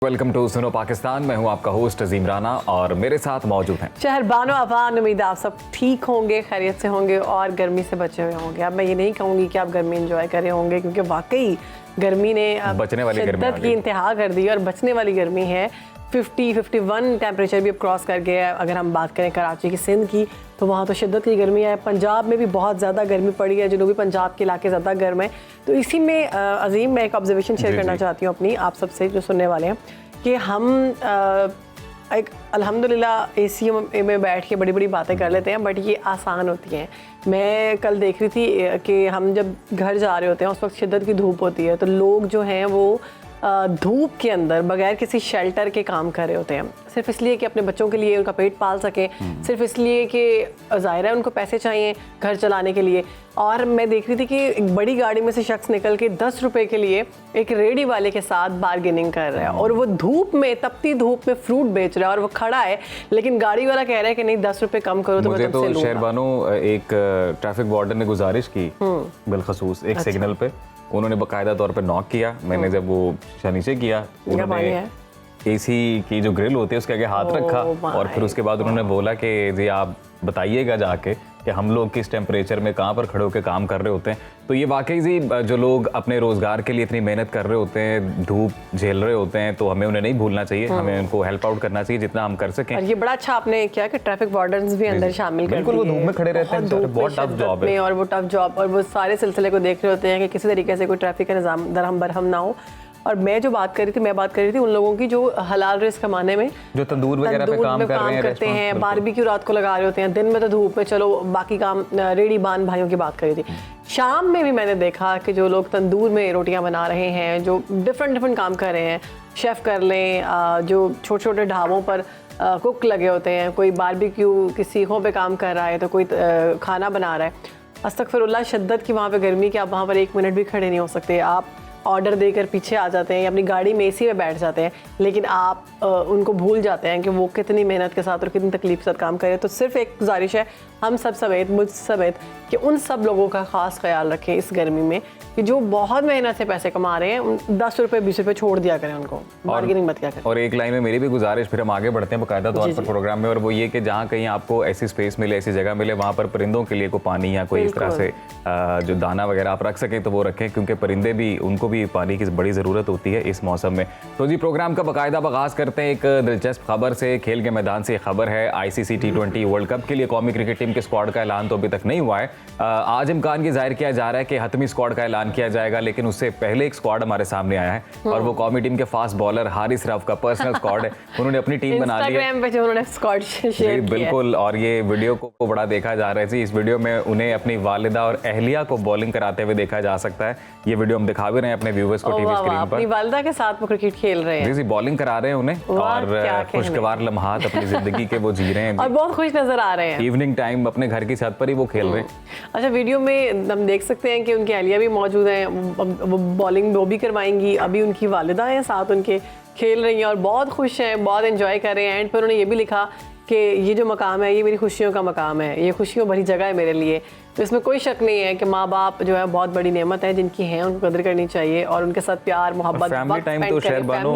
Welcome to सुनो पाकिस्तान। मैं हूं आपका होस्ट अजीम राना और मेरे साथ मौजूद हैं शहरबानो अफान। उम्मीद आप सब ठीक होंगे, खैरियत से होंगे और गर्मी से बचे हुए होंगे। अब मैं ये नहीं कहूँगी कि आप गर्मी एंजॉय कर रहे होंगे, क्योंकि वाकई गर्मी ने बचने वाली गर्मी शिद्दत की इंतहा कर दी और बचने वाली गर्मी है। 50-51 टेम्परेचर भी अब क्रॉस कर गया है। अगर हम बात करें कराची की, सिंध की, तो वहाँ तो शिद्दत की गर्मी है। पंजाब में भी बहुत ज़्यादा गर्मी पड़ी है, जनूबी पंजाब के इलाके ज़्यादा गर्म है। तो इसी में अजीम मैं एक ऑब्जर्वेशन शेयर करना चाहती हूँ अपनी आप सबसे जो सुनने वाले हैं, कि हम एक अल्हम्दुलिल्लाह एसी में बैठ के बड़ी बड़ी बातें कर लेते हैं, बट ये आसान होती हैं। मैं कल देख रही थी कि हम जब घर जा रहे होते हैं उस वक्त शिद्दत की धूप होती है, तो लोग जो हैं वो धूप के अंदर बगैर किसी शेल्टर के काम कर रहे होते हैं, सिर्फ इसलिए कि अपने बच्चों के लिए उनका पेट पाल सकें, सिर्फ इसलिए कि ज़ाहिर है उनको पैसे चाहिए घर चलाने के लिए। और मैं देख रही थी कि एक बड़ी गाड़ी में से शख्स निकल के 10 रुपए के लिए एक रेडी वाले के साथ बार्गेनिंग कर रहा है, और वो धूप में, तपती धूप में फ्रूट बेच रहा है, और वो खड़ा है, लेकिन गाड़ी वाला कह रहा है कि नहीं 10 रुपए कम करो तो मुझे मैं तुमसे लूंगा। शहरबानो एक ट्रैफिक वार्डन ने गुजारिश की बिलखसूस एक सिग्नल पे, उन्होंने बाकायदा तौर पे नॉक किया। मैंने जब वो नीचे किया, उन्होंने एसी की जो ग्रिल होती है उसके आगे हाथ रखा, और फिर उसके बाद उन्होंने बोला कि जी आप बताइएगा जाके कि हम लोग किस टेम्परेचर में कहाँ पर खड़े होकर काम कर रहे होते हैं। तो ये वाकई जी जो लोग अपने रोज़गार के लिए इतनी मेहनत कर रहे होते हैं, धूप झेल रहे होते हैं, तो हमें उन्हें नहीं भूलना चाहिए, हमें उनको हेल्प आउट करना चाहिए जितना हम कर सकें। और ये बड़ा अच्छा आपने किया कि ट्रैफिक वार्डन्स भी अंदर शामिल कर दिए। बिल्कुल, वो धूप में खड़े रहते हैं, बहुत टफ जॉब है, और वो टफ जॉब, और वो सारे सिलसिले को देख रहे होते हैं कि किसी तरीके से कोई ट्रैफिक का निज़ाम दरहम बरहम ना हो। और मैं जो बात कर रही थी, मैं बात कर रही थी उन लोगों की जो हलाल रिस्क कमाने में, जो तंदूर वगैरह पे काम करते हैं, बारबेक्यू रात को लगा रहे होते हैं, दिन में तो धूप में चलो बाकी काम, रेडी बान भाइयों की बात करी थी। शाम में भी मैंने देखा कि जो लोग तंदूर में रोटियां बना रहे हैं, जो डिफरेंट काम कर रहे हैं, शेफ़ कर लें, जो छोटे छोटे ढाबों पर कुक लगे होते हैं, कोई बारबेक्यू की सीखों पे काम कर रहा है, तो कोई खाना बना रहा है। अस्तगफिरुल्लाह, शिद्दत की वहाँ पे गर्मी कि आप वहाँ पर 1 मिनट भी खड़े नहीं हो सकते। आप ऑर्डर देकर पीछे आ जाते हैं या अपनी गाड़ी में एसी में बैठ जाते हैं, लेकिन आप उनको भूल जाते हैं कि वो कितनी मेहनत के साथ और कितनी तकलीफ के साथ काम करें। तो सिर्फ एक गुजारिश है हम सब समेत, मुझ समेत, कि उन सब लोगों का ख़ास ख्याल रखें इस गर्मी में, कि जो बहुत मेहनत से पैसे कमा रहे हैं, 10 रुपये 20 रुपये छोड़ दिया करें उनको, बार्गेनिंग मत किया करें। और एक लाइन में मेरी भी गुजारिश, फिर हम आगे बढ़ते हैं बाकायदा तौर पर प्रोग्राम में, और वो ये कि जहाँ कहीं आपको ऐसी स्पेस मिले, ऐसी जगह मिले, वहाँ पर परिंदों के लिए कोई पानी या कोई इस तरह से जो दाना वगैरह आप रख सकें तो वो रखें, क्योंकि परिंदे भी, उनको भी पानी की बड़ी ज़रूरत होती है इस मौसम में। तो जी प्रोग्राम का बाकायदा आगाज़ करते हैं एक दिलचस्प खबर से। खेल के मैदान से खबर है, ICC T20 वर्ल्ड कप के लिए कौमी क्रिकेट टीम के स्क्वाड का ऐलान तो अभी तक नहीं हुआ है। आज इम्कान ये जाहिर किया जा रहा है कि हतमी स्क्वाड का ऐलान किया जाएगा, लेकिन उससे पहले एक स्क्वाड हमारे सामने आया है, और वो कौमी टीम के फास्ट बॉलर हारिस रऊफ का पर्सनल स्क्वाड है। उन्होंने अपनी टीम बना ली है, इंस्टाग्राम पे जो उन्होंने स्क्वाड शेयर किया, बिल्कुल, और ये वीडियो को बड़ा देखा जा रहा है। इस वीडियो में उन्हें अपनी वालिदा और अहलिया को बॉलिंग कराते हुए देखा जा सकता है। ये वीडियो हम दिखा भी रहे हैं अपने व्यूअर्स को टीवी स्क्रीन पर। अपनी वालिदा के साथ वो क्रिकेट खेल रहे हैं, जी बॉलिंग करा रहे हैं उन्हें, और खुशगवार लम्हात अपनी जिंदगी के वो जी रहे हैं और बहुत खुश नजर आ रहे हैं। इवनिंग टाइम अपने घर की छत पर ही वो खेल रहे हैं। अच्छा, वीडियो में हम देख सकते हैं कि उनकी अहलिया भी मौजूद हैं, वो बॉलिंग वो भी करवाएंगी, अभी उनकी वालिदा हैं साथ उनके, खेल रही हैं और बहुत खुश हैं, बहुत एंजॉय कर रहे हैं। एंड पर उन्होंने ये भी लिखा कि ये जो मकाम है ये मेरी खुशियों का मकाम है, ये खुशियों भरी जगह है मेरे लिए। तो इसमें कोई शक नहीं है कि माँ बाप जो है बहुत बड़ी नेमत है, जिनकी हैं उनको कदर करनी चाहिए, और उनके साथ प्यार मोहब्बत, फैमिली टाइम तो शहरबानो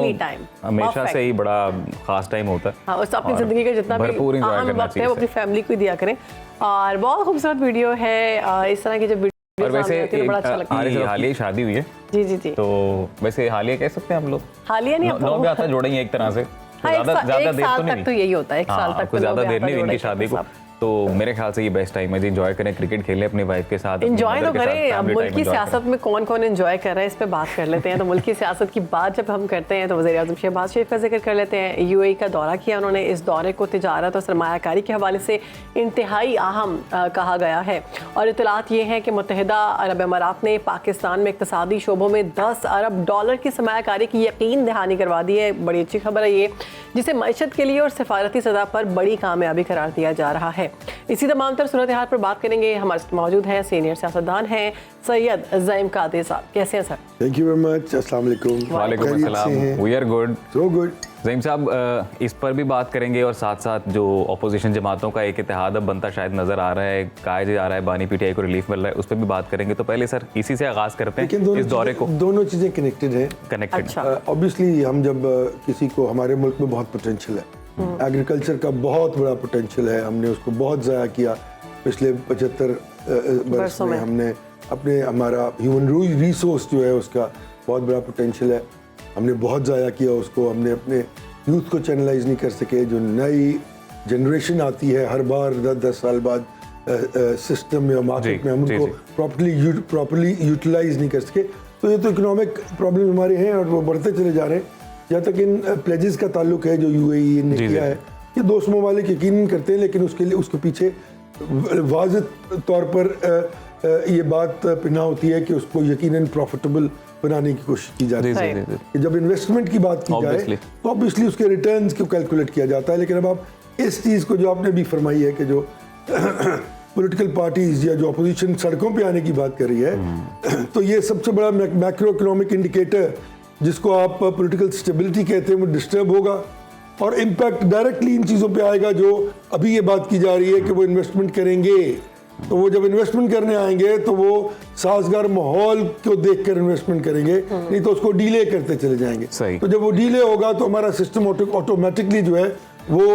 हमेशा से ही बड़ा खास टाइम होता है। हाँ, उस अपनी ज़िंदगी का जितना भी अहम वक्त है वो अपनी फैमिली को ही दिया करें। और बहुत खूबसूरत वीडियो है, इस तरह की जब और वैसे बड़ा अच्छा लगता है। हालिया शादी हुई है, जी, तो वैसे हालिया कह सकते हैं हम लोग, हालिया नहीं, 9 ब्याह जोड़ेंगे एक तरह से, ज्यादा देर तो यही होता है, 1 साल तक ज्यादा देर नहीं हुई इनकी शादी को। तो मेरे ख्याल से ये बेस्ट टाइम है जी, एंजॉय करें, क्रिकेट खेलें अपनी वाइफ के साथ, एंजॉय तो करें। अब मुल्क की सियासत में कौन कौन एंजॉय कर रहा है इस पे बात कर लेते हैं। तो मुल्क की सियासत की बात जब हम करते हैं तो वज़ीर-ए-आज़म शहबाज शरीफ का जिक्र कर लेते हैं। UAE का दौरा किया उन्होंने, इस दौरे को तिजारत और सरमायाकारी के हवाले से इंतहाई अहम कहा गया है, और इत्तलात ये हैं कि मुत्तहिदा अरब अमारात ने पाकिस्तान में इक़्तिसादी शोबों में $10 अरब की सरमायाकारी की यकीन दहानी करवा दी है। बड़ी अच्छी खबर है ये, जिसे मईशत के लिए और सिफारती सतह पर बड़ी कामयाबी करार दिया जा रहा है। इसी तमाम तर सूरत हाल पर बात करेंगे। हमारे साथ मौजूद हैं सीनियर सियासतदान हैं सैयद ज़ईम कादिर साहब। कैसे हैं sir? Thank you very much. अस्सलाम वालेकुम। वालेकुम अस्सलाम। We are good, so good. Zaheem साहब, इस पर भी बात करेंगे और साथ साथ जो अपोजिशन जमातों का एक इत्तेहाद अब बनता शायद नज़र आ रहा है, कहा जा रहा है बानी पीटीआई को रिलीफ मिल रहा है, उस पर भी बात करेंगे। तो पहले सर इसी से आगाज़ करते हैं इस दौरे को। दोनों चीज़ें कनेक्टेड हैं। कनेक्टेड ऑब्वियसली हम जब किसी को, हमारे मुल्क में बहुत पोटेंशियल है, एग्रीकल्चर का बहुत बड़ा पोटेंशियल है, हमने उसको बहुत ज़ाया किया पिछले 75 बरसों में। हमने हमारा ह्यूमन रिसोर्स जो है उसका बहुत बड़ा पोटेंशियल है, हमने बहुत ज़ाया किया उसको, हमने अपने यूथ को चैनलाइज नहीं कर सके। जो नई जनरेशन आती है हर बार 10 साल बाद सिस्टम में, मार्केट में, हम उनको प्रॉपर्ली यूटिलाइज नहीं कर सके। तो ये तो इकोनॉमिक प्रॉब्लम हमारे हैं और वो बढ़ते चले जा रहे हैं। जहाँ तक इन प्लेजेस का ताल्लुक है जो यूएई ने किया है, ये दोस्त ममालिक यकीन करते हैं, लेकिन उसके पीछे वाज़ेह तौर पर ये बात पिना होती है कि उसको यकीनन प्रॉफिटेबल बनाने की कोशिश की जाती है। कि जब इन्वेस्टमेंट की बात की जाए तो ऑब्वियसली उसके रिटर्न्स को कैलकुलेट किया जाता है। लेकिन अब आप इस चीज़ को जो आपने भी फरमाई है कि जो पॉलिटिकल पार्टीज या जो अपोजिशन सड़कों पे आने की बात कर रही है, तो ये सबसे बड़ा मैक्रो इकोनॉमिक इंडिकेटर जिसको आप पॉलिटिकल स्टेबिलिटी कहते हैं वो डिस्टर्ब होगा और इम्पैक्ट डायरेक्टली इन चीज़ों पे आएगा जो अभी ये बात की जा रही है कि वो इन्वेस्टमेंट करेंगे। तो वो जब इन्वेस्टमेंट करने आएंगे तो वो साजगार माहौल को देखकर इन्वेस्टमेंट करेंगे, नहीं तो उसको डीले करते चले जाएंगे। तो जब वो डीले होगा तो हमारा सिस्टम ऑटोमेटिकली जो है वो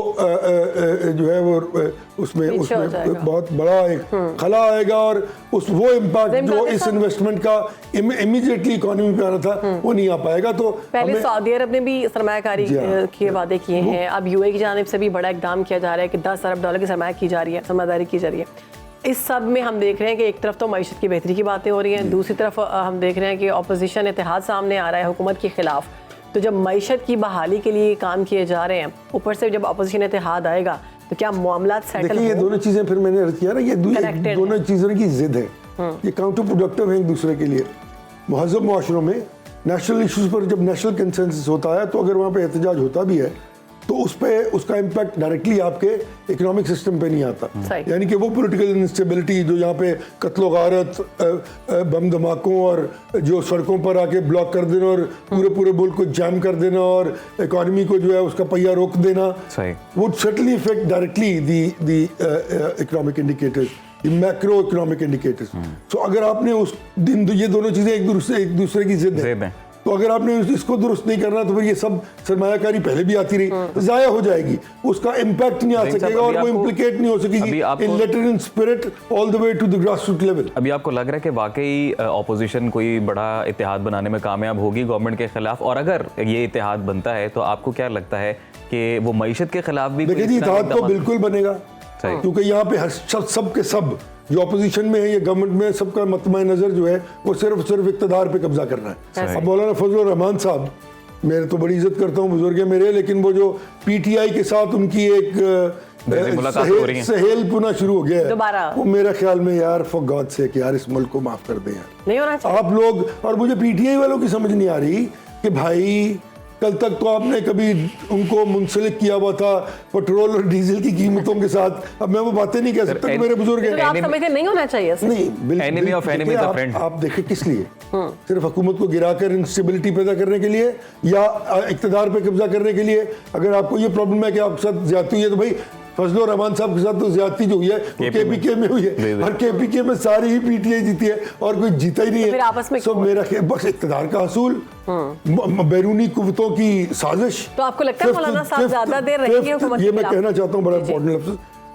जो है वो उसमें बहुत बड़ा एक खला आएगा और वो इम्पैक्ट जो इस इन्वेस्टमेंट का इमीडिएटली इकोनॉमी पे आ रहा था वो नहीं आ पाएगा। तो पहले सऊदी अरब ने भी सरमायाकारी के वादे किए हैं, अब यूएई की जानिब से भी बड़ा इकदाम किया जा रहा है कि $10 अरब की सरमायादारी की जा रही है। इस सब में हम देख रहे हैं कि एक तरफ तो मईशत की बेहतरी की बातें हो रही हैं, दूसरी तरफ हम देख रहे हैं कि अपोजिशन इत्तेहाद सामने आ रहा है हुकूमत के खिलाफ। तो जब मईशत की बहाली के लिए काम किए जा रहे हैं, ऊपर से जब अपोजिशन इत्तेहाद आएगा तो क्या मामला सेटल हो? ये दोनों चीज़ें फिर मैंने अर्ज किया ना, ये दोनों चीज़ों की जिद है, ये काउंटर प्रोडक्टिव है एक दूसरे के लिए। महज़ब मुआशरों में नेशनल इशूज़ पर जब नेशनल कंसेंसस होता है तो अगर वहाँ पे एहतजाज होता भी है तो उसका इम्पैक्ट डायरेक्टली आपके इकोनॉमिक सिस्टम पे नहीं आता। यानी कि वो पॉलिटिकल इंस्टेबिलिटी जो यहाँ पे कत्लो गारत, बम धमाकों और जो सड़कों पर आके ब्लॉक कर देना और पूरे मुल्क को जैम कर देना और इकोनॉमी को जो है उसका पहिया रोक देना, वो certainly effect directly the economic indicators, macro economic indicators. तो अगर आपने उस दिन ये दोनों चीज़ें एक दूसरे की जिद है, तो अगर आपने इसको दुरुस्त नहीं करना तो फिर ये सब सरमायाकारी पहले भी आती रही, तो ज़ाया हो जाएगी, उसका इम्पैक्ट नहीं आ सकेगा और वो इम्प्लीकेट नहीं हो सकेगी in letter in spirit all the way to the grassroot level. अभी आपको लग रहा है कि वाकई अपोजिशन कोई बड़ा इत्तेहाद बनाने में कामयाब होगी गवर्नमेंट के खिलाफ? और अगर ये इत्तेहाद बनता है तो आपको क्या लगता है कि वो मईशत के खिलाफ भी? देखिए, इत्तेहाद तो बिल्कुल बनेगा, क्योंकि यहाँ पे सब के सब जो अपोजिशन में है, ये गवर्नमेंट में, सबका मतमा नज़र जो है वो सिर्फ इक़्तिदार पे कब्जा करना है। अब मौलाना फजलुर रहमान साहब, मैं तो बड़ी इज्जत करता हूँ, बुजुर्ग है मेरे, लेकिन वो जो पीटीआई के साथ उनकी एक सहेल पुना शुरू हो गया है, वो मेरा ख्याल में यार फॉर गॉड सेक यार इस मुल्क को माफ कर दें यार, नहीं होना चाहिए आप लोग। और मुझे पीटीआई वालों की समझ नहीं आ रही कि भाई कल तक तो आपने कभी उनको मुंसलिक किया हुआ था पेट्रोल और डीजल की कीमतों के साथ। अब मैं वो बातें नहीं कह सकता कि मेरे बुजुर्ग हैं, आप समझते नहीं होना चाहिए नहीं। आप देखें किस लिए, सिर्फ हुकूमत को गिराकर इंस्टेबिलिटी पैदा करने के लिए या इक़्तिदार पे कब्जा करने के लिए? अगर आपको ये प्रॉब्लम है कि आपके साथ ज्यादती हुई है तो भाई फजलुर रहमान साहब के साथ तो ज्यादती जो हुई है केपीके में हुई है, और केपीके में सारी ही पीटीआई जीती है और कोई जीता ही नहीं है। आपस में सो मेरा बस इक़्तिदार का हसूल, बैरूनी कुव्वतों की साजिश। तो आपको लगता है मौलाना साहब ज्यादा देर रहेंगे हुकूमत? ये मैं कहना चाहता हूँ, बड़ा इंपॉर्टेंट लफ्ज़,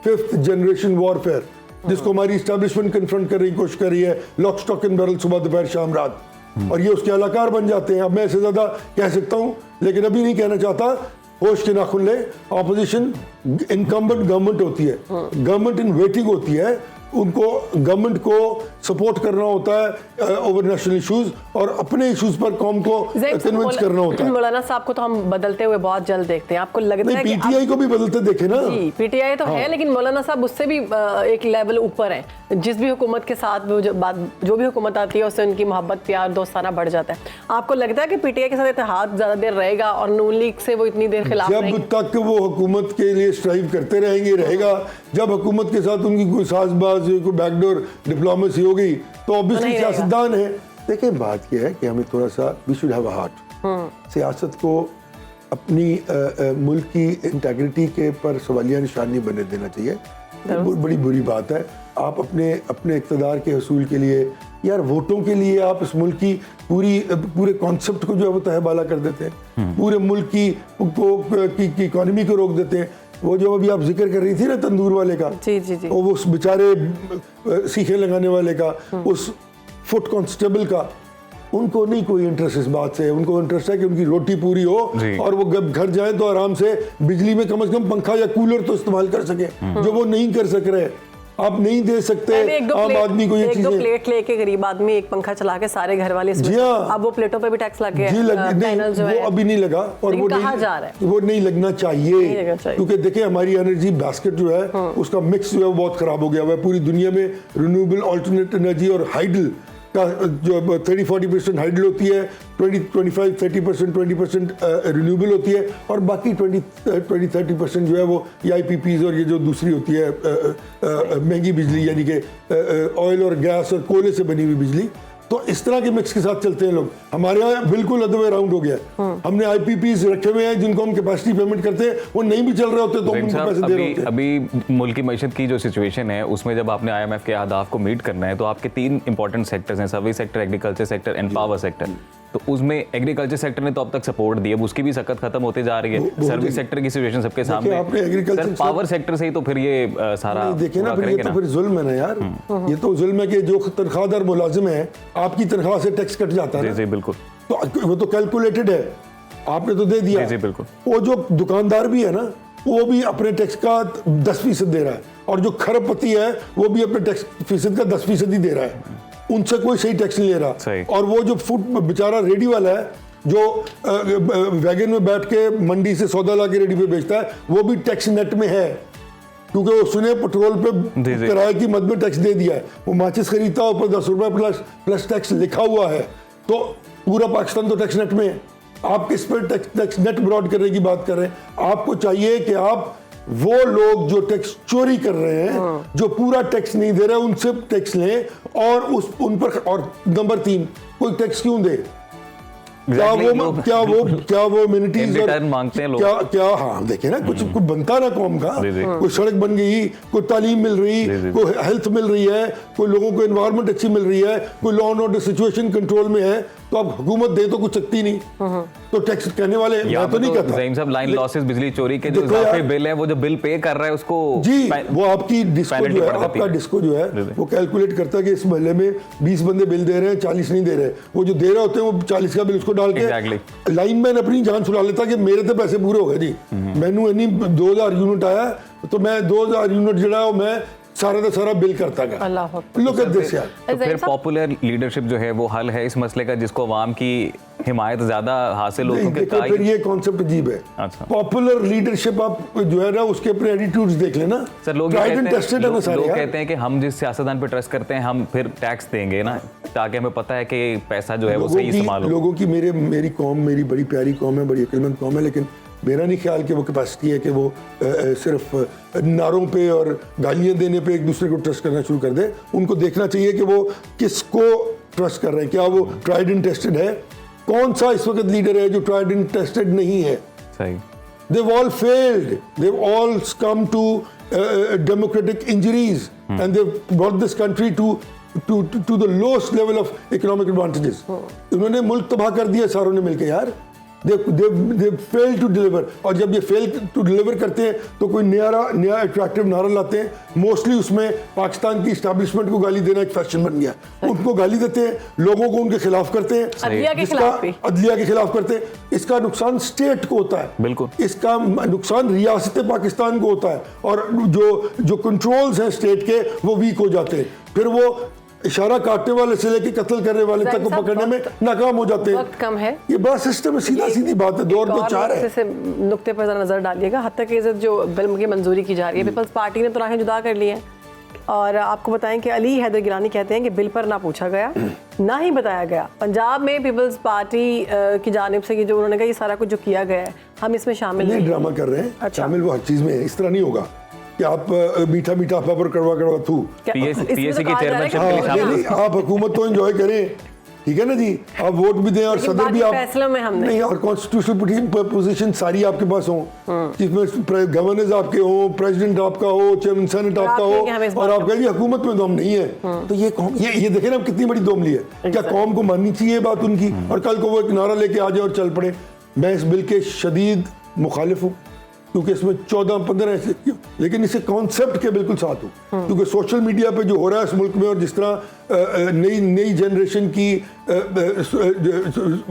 5th जनरेशन वॉरफेयर, जिसको हमारी एस्टैब्लिशमेंट कन्फ्रंट कर रही कोशिश कर रही है, लॉक स्टॉक एंड बैरल, सुबह दोपहर शाम रात, और ये उसके अलाकार बन जाते हैं। अब मैं इससे ज्यादा कह सकता हूँ लेकिन अभी नहीं कहना चाहता। होश के नाखुन ले, ऑपोजिशन इनकम्बेंट गवर्नमेंट होती है, गवर्नमेंट इन वेटिंग होती है, उनको गवर्नमेंट को सपोर्ट करना होता है ओवर नेशनल इश्यूज और अपने इश्यूज पर कौम को कन्विंस करना होता है। मौलाना साहब को तो हम बदलते हुए बहुत जल्द देखते हैं, आपको लगता है कि पीटीआई को भी बदलते देखे ना? जी, पीटीआई तो है, लेकिन मौलाना साहब उससे भी एक लेवल ऊपर है। जिस भी हुकूमत के साथ जो भी हुकूमत आती है उससे उनकी मोहब्बत प्यार दोस्ताना बढ़ जाता है। आपको लगता है कि पीटीआई के साथ इत्तेहाद ज्यादा देर रहेगा और नून लीग से वो इतनी देर खिलाफ जब तक वो हुकूमत के लिए स्ट्राइव करते रहेगा, जब हुकूमत के साथ उनकी कोई साजबाज, कोई बैकडोर डिप्लोमेसी हो गई तो ऑब्वियसली सियासतदान है। देखिए, बात यह है कि हमें थोड़ा सा we should have a heart. सियासत को अपनी मुल्क की इंटेग्रिटी के पर सवालिया निशान नहीं बने देना चाहिए। बड़ी बुरी बात है। आप अपने इक़्तिदार के हसूल के लिए, यार वोटों के लिए आप इस मुल्क की पूरे कॉन्सेप्ट को जो है वो तहबाला कर देते हैं, पूरे मुल्क की इकॉनमी को रोक देते हैं। वो जो अभी आप जिक्र कर रही थी ना तंदूर वाले का, जी जी जी, वो उस बेचारे सीखे लगाने वाले का, उस फुट कांस्टेबल का, उनको नहीं कोई इंटरेस्ट इस बात से। उनको इंटरेस्ट है कि उनकी रोटी पूरी हो और वो घर जाए तो आराम से बिजली में कम से कम पंखा या कूलर तो इस्तेमाल कर सके, जो वो नहीं कर सक रहे। आप नहीं दे सकते आम आदमी को ये चीजें। एक दो प्लेट लेके गरीब आदमी एक पंखा चला के सारे घर वाले इसमें, अब वो प्लेटों पे भी टैक्स लग गया है। वो अभी नहीं लगा और वो कहाँ जा रहा है, वो नहीं लगना चाहिए, क्योंकि देखिए हमारी एनर्जी बास्केट जो है उसका मिक्स जो है वो बहुत खराब हो गया हुआ है। पूरी दुनिया में रिन्यूएबल अल्टरनेट एनर्जी और हाइडल का जो 30-40% हाइडल होती है, 25-30% 20% रिन्यूएबल होती है, और बाकी 20-30% जो है वो EIPPs और ये जो दूसरी होती है महंगी बिजली, यानी कि ऑयल और गैस और कोयले से बनी हुई बिजली। तो इस तरह के मिक्स के साथ चलते हैं लोग। हमारे यहाँ बिल्कुल अदर वे राउंड हो गया। हमने IPPs रखे हुए हैं जिनको हम कैपेसिटी पेमेंट करते हैं, वो नहीं भी चल रहे होते तो हम उनको पैसे दे रहे होते हैं। अभी मुल्क की मईशत की जो सिचुएशन है उसमें जब आपने IMF के अहदाफ को मीट करना है तो आपके 3 इंपॉर्टेंट सेक्टर्स हैं, service sector, agriculture sector and power sector. तो उसमें एग्रीकल्चर सेक्टर ने तो अब तक सपोर्ट दी है, उसकी भी सकत खत्म होते जा रही है। सर्विस सेक्टर की सिचुएशन सबके सामने है। पावर सेक्टर से ही तो फिर ये सारा देखिए ना, फिर ये तो फिर जुल्म है ना यार। ये तो जुल्म है कि जो तनख्वाहदार मुलाजिम है आपकी तनख्वाह से टैक्स कट जाता है। जी बिल्कुल, तो वो तो कैलकुलेटेड है, आपने तो दे दिया। जी बिल्कुल। वो जो दुकानदार भी है ना, वो भी अपने टैक्स का 10% दे रहा है, और जो खरबपति है वो भी अपने टैक्स फीसद का 10% ही दे रहा है। उनसे कोई सही टैक्स नहीं ले रहा। और वो जो फूड बेचारा रेडी वाला है जो वैगन में बैठ के मंडी से सौदा ला के रेडी पे बेचता है, वो भी टैक्स नेट में है, क्योंकि उसने पेट्रोल पे किराए की मद में टैक्स दे दिया है। वो माचिस खरीदता है, ऊपर 10 रुपए प्लस टैक्स लिखा हुआ है। तो पूरा पाकिस्तान तो टैक्स नेट में है। आप किस पर टैक्स नेट ब्रॉड करने की बात कर रहे हैं? आपको चाहिए कि आप वो लोग जो टैक्स चोरी कर रहे हैं, जो पूरा टैक्स नहीं दे रहे, उनसे टैक्स लें और उन पर। और नंबर 3, कोई टैक्स क्यों दे? क्या वो इम्यूनिटीज मांगते हैं लोग? क्या हाँ देखिए ना, कुछ बनता ना कौम का। कोई सड़क बन गई, कोई तालीम मिल रही, कोई हेल्थ मिल रही है, कोई लोगों को एनवायरनमेंट अच्छी मिल रही है, कोई law and order situation control में है, तो अब हुकूमत दे तो कुछ सकती नहीं। तो टैक्स कहने वाले, मैं तो नहीं कहता। ज़हीम साहब, लाइन लॉसेस, बिजली चोरी के जो इजाफी बिल है, वो जो बिल पे कर रहा है उसको जी, वो आपकी डिस्को जो है, आपका डिस्को जो है वो कैलकुलेट करता है कि इस महल्ले में 20 बंदे बिल दे रहे हैं, 40 नहीं दे रहे। वो जो दे रहे होते हैं वो 40 का बिल उसको डाल के लाइनमैन अपनी जान छुड़ा लेता कि मेरे तो पैसे पूरे हो गए जी, मैनू इन्नी 2000 यूनिट आया तो मैं 2000 यूनिट जो मैं सारा का सारा बिल करता गया। लोग यार। तो फिर पॉपुलर लीडरशिप जो है वो हल है इस मसले का, जिसको अवाम की हिमायत ज्यादा हासिल हो। फिर ये कॉन्सेप्ट अजीब है। अच्छा। पॉपुलर लीडरशिप आप जो है ना उसके अपने एटीट्यूड्स देख लेना सर। लोग कहते हैं कि हम जिस सियासतदान पे ट्रस्ट करते हैं हम फिर टैक्स देंगे ना, ताकि हमें पता है कि पैसा जो है वो सही इस्तेमाल हो। लोगों की मेरी कौम मेरी बड़ी प्यारी कौम है, बड़ी अक्लमंद कौम है, लेकिन मेरा नहीं ख्याल कि वो कैपेसिटी है कि वो सिर्फ नारों पे और गालियां देने पे एक दूसरे को ट्रस्ट करना शुरू कर दे। उनको देखना चाहिए कि वो किसको ट्रस्ट कर रहे हैं, क्या वो ट्राइड एंड टेस्टेड है, कौन सा इस वक्त लीडर है जो ट्राइड एंड टेस्टेड नहीं है। सही। They've all failed. They've all succumbed to democratic injuries, and they've brought this country to the lowest level of economic advantages. इन्होंने मुल्क तबाह कर दिया सारों ने मिलकर यार। They failed to deliver. और जब ये फेल टू डिलीवर करते हैं तो कोई नया अट्रैक्टिव नारा लाते हैं। मोस्टली उसमें पाकिस्तान की इस्टेब्लिशमेंट को गाली देना एक फैशन बन गया। उनको गाली देते हैं, लोगों को उनके खिलाफ करते हैं, अदलिया के खिलाफ करते हैं। इसका नुकसान स्टेट को होता है, बिल्कुल। इसका नुकसान रियासत पाकिस्तान को होता है, और जो कंट्रोल्स हैं स्टेट के वो वीक हो जाते हैं। फिर वो इशारा काटने वाले से लेके कत्ल करने वाले तक को पकड़ने में नाकाम हो जाते हैं। वक्त कम है, ये बड़ा सिस्टम है, सीधी बात है। 2 और 2 4 है। से नुक्ते पर जरा नजर डालिएगा। हद तक इज्जत जो बिल की मंजूरी की जा रही है, पीपल्स पार्टी ने तो राहें जुदा कर ली हैं। और आपको बताएं कि अली हैदर गिलानी कहते हैं कि बिल पर ना पूछा गया ना ही बताया गया। पंजाब में पीपल्स पार्टी की जानिब से जो उन्होंने कहा ये सारा कुछ जो किया गया है हम इसमें शामिल नहीं। ड्रामा कर रहे हैं। अच्छा। शामिल वो हर चीज में है। इस तरह नहीं होगा कि आप मीठा मीठा पेपर कड़वा कड़वा थू पीएससी की चेयरमैनशिप के लिए शामिल। आप हुकूमत तो एंजॉय करें, ठीक है ना जी, आप वोट भी दें और लेकिन सदर भी बाकी आप फैसलों में हम नहीं, और कॉन्स्टिट्यूशनल पोजीशन सारी आपके पास हो, जिसमें गवर्नर्स आपके हो, प्रेसिडेंट आपका हो, चेयरमैन सेनेट आपका हो, और आप कहेंगे हुकूमत में तो हम नहीं है, तो ये कौम, ये देखे ना कितनी बड़ी दोमली है। क्या कौम को माननी चाहिए बात उनकी, और कल को वो एक नारा लेके आ जाए और चल पड़े। मैं इस बिल के शदीद मुखालिफ हूँ, क्योंकि इसमें 14-15 ऐसे, लेकिन इसे कॉन्सेप्ट के बिल्कुल साथ हूँ, क्योंकि सोशल मीडिया पे जो हो रहा है इस मुल्क में, और जिस तरह नई जनरेशन की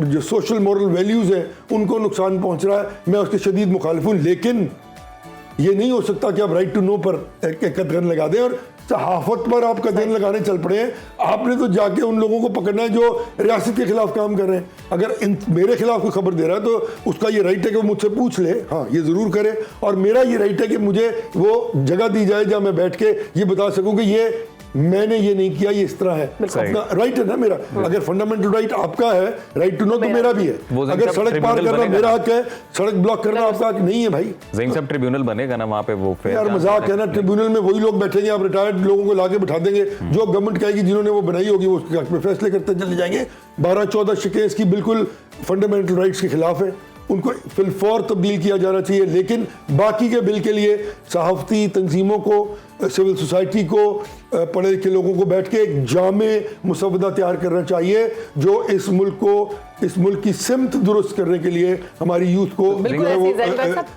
जो सोशल मॉरल वैल्यूज़ हैं उनको नुकसान पहुँच रहा है, मैं उसके शदीद मुखालिफ हूँ। लेकिन ये नहीं हो सकता कि आप राइट टू नो पर कदगन लगा दें और सहाफत पर आप कदगन लगाने चल पड़े हैं। आपने तो जाके उन लोगों को पकड़ना है जो रियासत के खिलाफ काम कर रहे हैं। अगर मेरे खिलाफ कोई खबर दे रहा है तो उसका ये राइट है कि वो मुझसे पूछ ले, हाँ ये ज़रूर करे, और मेरा ये राइट है कि मुझे वो जगह दी जाए जहाँ मैं बैठ के ये बता सकूँ कि ये मैंने ये नहीं किया, ये इस तरह है। अपना राइट है ना मेरा। अगर फंडामेंटल राइट आपका है राइट टू नो, तो मेरा भी है। अगर सड़क पार करना मेरा हक है, सड़क ब्लॉक करना आपका हक नहीं है भाई। ज़हीम साहब ट्रिब्यूनल बनेगा ना वहाँ पे, वो यार मजाक है ना, ट्रिब्यूनल में वही लोग बैठेंगे, आप रिटायर्ड लोगों को लाके बिठा देंगे, जो गवर्नमेंट कहेगी जिन्होंने वो बनाई होगी वो उसके हक में फैसले करते चले जाएंगे। 12-14 शिकें इसकी बिल्कुल फंडामेंटल राइट्स के खिलाफ है, उनको फिलफौर तब्दील किया जाना चाहिए। लेकिन बाकी के बिल के लिए सहाफ़ती तंजीमों को, सिविल सोसाइटी को, पढ़े लिखे लोगों को बैठ के एक जामे मुसवदा तैयार करना चाहिए जो इस मुल्क की सिमत दुरुस्त करने के लिए हमारी यूथ को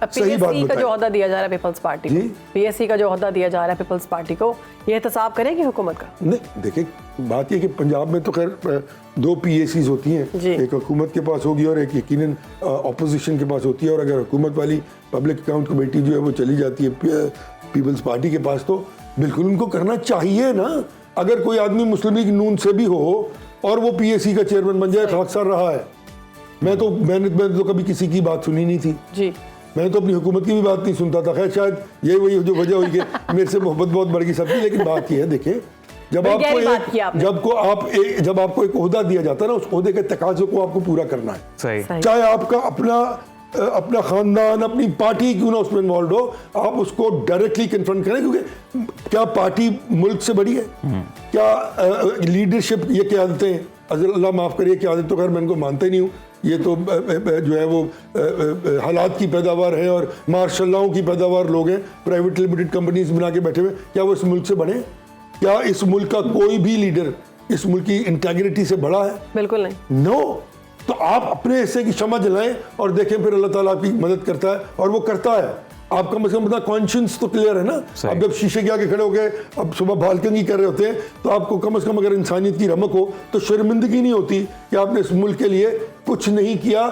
सही बात का जो ओहदा दिया जा रहा है पीपल्स पार्टी को, पीएससी का जो ओहदा दिया जा रहा है पीपल्स पार्टी को, ये एहतसाब करेगी हुकूमत का? नहीं, देखिए बात ये कि पंजाब में तो खैर 2 PACs होती हैं, एक हुकूमत के पास होगी और एक यकीनन अपोजिशन के पास होती है। और अगर हुकूमत वाली पब्लिक अकाउंट कमेटी जो है वो चली जाती है पीपल्स पार्टी के पास, तो बिल्कुल उनको करना चाहिए ना। अगर कोई आदमी मुस्लिम लीग नून से भी हो और वो PAC का चेयरमैन बन जाए, खाकसार रहा है, मैंने तो कभी किसी की बात सुनी नहीं थी जी। मैं तो अपनी हुकूमत की भी बात नहीं सुनता था। खैर शायद ये वही जो वजह हुई कि मेरे से मोहब्बत बहुत बढ़ गई सबकी। लेकिन बात ये है, देखें, जब आपको एक ओहदा दिया जाता है ना, उस ओहदे के तकाज़ों को आपको पूरा करना है। सही। चाहे आपका अपना खानदान, अपनी पार्टी क्यों ना उसमें इन्वॉल्व हो, आप उसको डायरेक्टली कन्फ्रंट करें। क्योंकि क्या पार्टी मुल्क से बड़ी है? क्या लीडरशिप, ये क़यादतें, अल्लाह माफ़ करिए, क़यादत तो खैर मैं इनको मानता ही नहीं हूँ, ये तो जो है वो हालात की पैदावार है और मार्शल्लाओं की पैदावार लोग हैं, प्राइवेट लिमिटेड कंपनीज बना के बैठे हुए। क्या वो इस मुल्क से बने? क्या इस मुल्क का कोई भी लीडर इस मुल्क की इंटेग्रिटी से बड़ा है? बिल्कुल नहीं। नो। तो आप अपने हिस्से की क्षमा जलाएं और देखें, फिर अल्लाह ताला आपकी मदद करता है, और वो करता है। आप कम से कम अपना कॉन्शियस तो क्लियर है ना। अब जब शीशे के आगे खड़े हो गए, अब सुबह बालकनी कर रहे होते हैं, तो आपको कम से कम अगर इंसानियत की रमक हो तो शर्मिंदगी नहीं होती कि आपने इस मुल्क के लिए कुछ नहीं किया,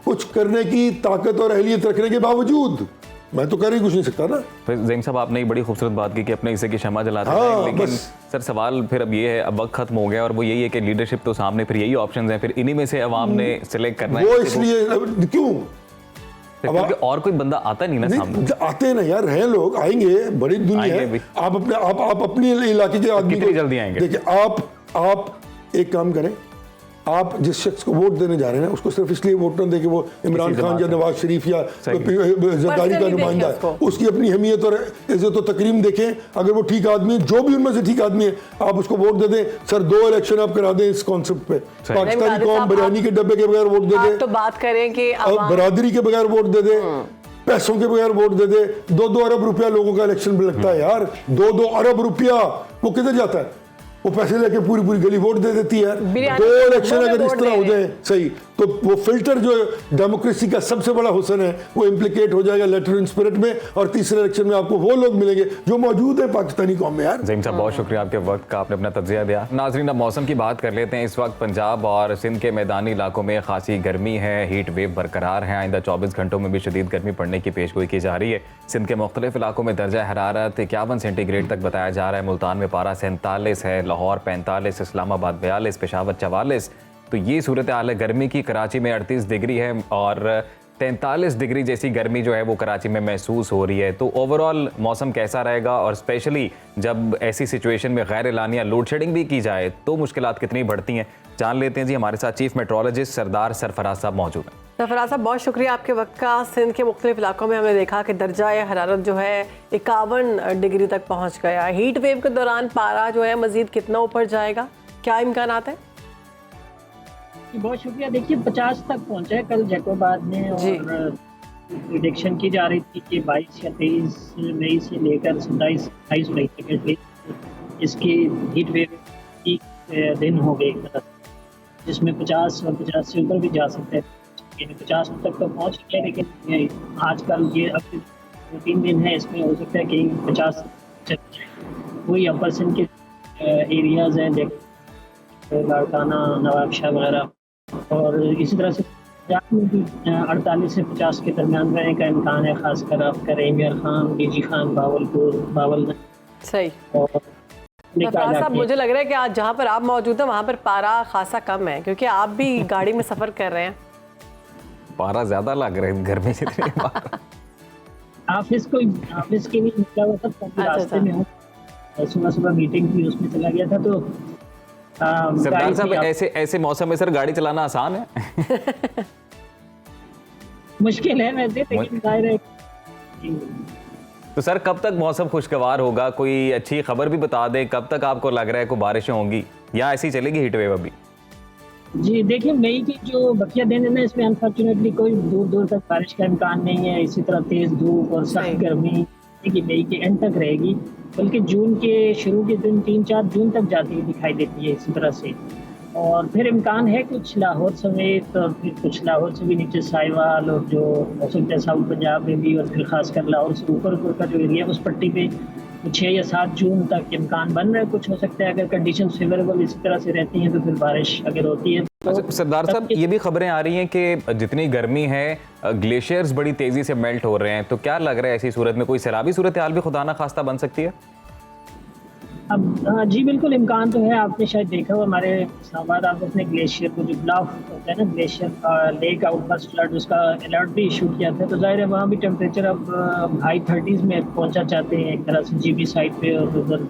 कुछ करने की ताकत और अहलियत रखने के बावजूद। मैं तो कर ही कुछ नहीं सकता ना। फिर ज़हीम साहब आपने एक बड़ी खूबसूरत बात की कि अपने हिस्से की क्षमा जलाते हैं, लेकिन सर सवाल फिर अब ये है, अब वक्त खत्म हो गया और वो यही है कि लीडरशिप तो सामने, फिर यही ऑप्शंस हैं, फिर इन्हीं में से अवाम ने सिलेक्ट करना है। वो इसलिए क्यों? क्योंकि और कोई बंदा आता नहीं ना सामने। आते ना यार, हैं लोग, आएंगे, बड़ी दुनिया है। आप अपने इलाके के आदमी कितनी जल्दी आएंगे? देखिए, आप एक काम करें, आप जिस शख्स को वोट देने जा रहे हैं उसको सिर्फ इसलिए वोट न दें कि वो इमरान खान या नवाज शरीफ या जरदारी का नुमाइंदा है। उसकी अपनी अहमियत और इज्जत और तकरीम देखें। अगर वो ठीक आदमी है, जो भी उनमें से ठीक आदमी है, आप उसको वोट दे दें। सर 2 इलेक्शन आप करा दें इस कॉन्सेप्ट पे। पाकिस्तानी कौम बिरयानी के डब्बे के बगैर वोट दे दे, तो बात करें कि बरादरी के बगैर वोट दे दे, पैसों के बगैर वोट दे दे। 2-2 अरब रुपया लोगों का इलेक्शन में लगता है यार। 2-2 अरब रुपया वो किधर जाता है? वो पैसे लेके पूरी गली वोट दे देती है। 2 इलेक्शन अगर इस तरह हो जाए सही, तो वो फिल्टर जो डेमोक्रेसी का सबसे बड़ा हुस्न है वो इम्प्लीकेट हो जाएगा लेटर इन स्पिरिट में, और तीसरे इलेक्शन में आपको वो लोग मिलेंगे जो मौजूद है पाकिस्तानी कौम में। यार ज़हीम साहब बहुत शुक्रिया आपके वक्त का, आपने अपना तज्जिया दिया। नाज़रीन, अब मौसम की बात कर लेते हैं। इस वक्त पंजाब और सिंध के मैदानी इलाकों में खासी गर्मी है, हीट वेव बरकरार है। आइंदा 24 घंटों में भी शदीद गर्मी पड़ने की पेशगोई की जा रही है। सिंध के मुख्तलिफ इलाकों में दर्जा हरारत 51 सेंटीग्रेड तक बताया जा रहा है। मुल्तान में पारा 47 है, लाहौर 45, इस्लामाबाद 42, पेशावर 44। तो ये सूरत हाल है गर्मी की। कराची में 38 डिग्री है और 43 डिग्री जैसी गर्मी जो है वो कराची में महसूस हो रही है। तो ओवरऑल मौसम कैसा रहेगा, और स्पेशली जब ऐसी सिचुएशन में गैर एलानिया लोड शेडिंग भी की जाए तो मुश्किलात कितनी बढ़ती हैं, जान लेते हैं जी। हमारे साथ चीफ मेट्रोलॉजिस्ट सरदार सरफराज साहब मौजूद हैं। सरफराज साहब बहुत शुक्रिया आपके वक्त का। सिंध के मुख्तलिफ इलाकों में हमने देखा कि दर्जा हरारत जो है 51 डिग्री तक पहुँच गया। हीट वेव के दौरान पारा जो है मज़ीद कितना ऊपर जाएगा, क्या इम्कानात है? बहुत शुक्रिया। देखिए 50 तक पहुंचा है कल जैकोबाद में, और प्रिडिक्शन की जा रही थी कि 22 या 23 मई से लेकर 27-28 मई तक एटलीस्ट इसकी हीट वेव की दिन हो गए एक तरह से, जिसमें 50 और 50 से ऊपर भी जा सकते हैं। 50 तक तो पहुंच गया, लेकिन आजकल ये अब 2-3 दिन है, इसमें हो सकता है कि 50 चल जाए। वही अपर के एरियाज़ हैं, जैसे लाड़काना, नवाबशाह वगैरह, और इसी तरह से पंजाब में भी 48 से 50 के दरमियान रहने का इम्कान है, खासकर आपका रेमियर खान, डीजी खान, बावल सही। और साहब मुझे लग रहा है कि आज जहाँ पर आप मौजूद हैं वहाँ पर पारा खासा कम है, क्योंकि आप भी गाड़ी में सफर कर रहे हैं। पारा ज्यादा लग रहा है गर्मी से। ऑफिस के लिए निकला हुआ था, तो रास्ते में हूँ, सुबह मीटिंग थी, उसमें चला गया था। तो सरदार साहब ऐसे मौसम में सर गाड़ी चलाना आसान है? मुश्किल है वैसे, लेकिन जाहिर है। तो सर कब तक मौसम खुशगवार होगा? कोई अच्छी खबर भी बता दें, कब तक आपको लग रहा है कोई बारिशें होंगी या ऐसी चलेगी हीट वेव अभी? जी देखिए, मई की जो बकिया दिन है ना, इसमें अनफॉर्चुनेटली कोई दूर तक बारिश का इम्कान नहीं है। इसी तरह तेज धूप और सख्त गर्मी कि मई के एंड तक रहेगी, बल्कि जून के शुरू के दिन 3-4 जून तक जाती हुई दिखाई देती है इसी तरह से। और फिर इम्कान है कुछ लाहौर समेत, और फिर कुछ लाहौर से भी नीचे साहिवाल, और जो हो सकता है साउथ पंजाब में भी, और फिर खासकर लाहौर से ऊपर का जो एरिया उस पट्टी पे 6 या 7 जून तक इम्कान बन रहा है। कुछ हो सकता है अगर कंडीशन फेवरेबल इसी तरह से रहती हैं तो फिर बारिश अगर होती है तो। अच्छा, सरदार साहब ये भी खबरें आ रही हैं कि जितनी गर्मी है ग्लेशियर्स बड़ी तेजी से मेल्ट हो रहे हैं, तो क्या लग रहा है ऐसी सूरत में कोई सैलाबी सूरत हाल भी खुदा ना खास्ता बन सकती है? अब जी बिल्कुल इम्कान तो है। आपने शायद देखा हो हमारे इस्लामाबाद ऑफिस ने ग्लेशियर को जो ब्लॉक होता है ना, ग्लेशियर लेक आउटबर्स्ट फ्लड, उसका अलर्ट भी इशू किया था। तो जाहिर है वहाँ भी टेम्परेचर अब हाई 30s में पहुँचा चाहते हैं एक तरह से, जीबी साइड पे और उधर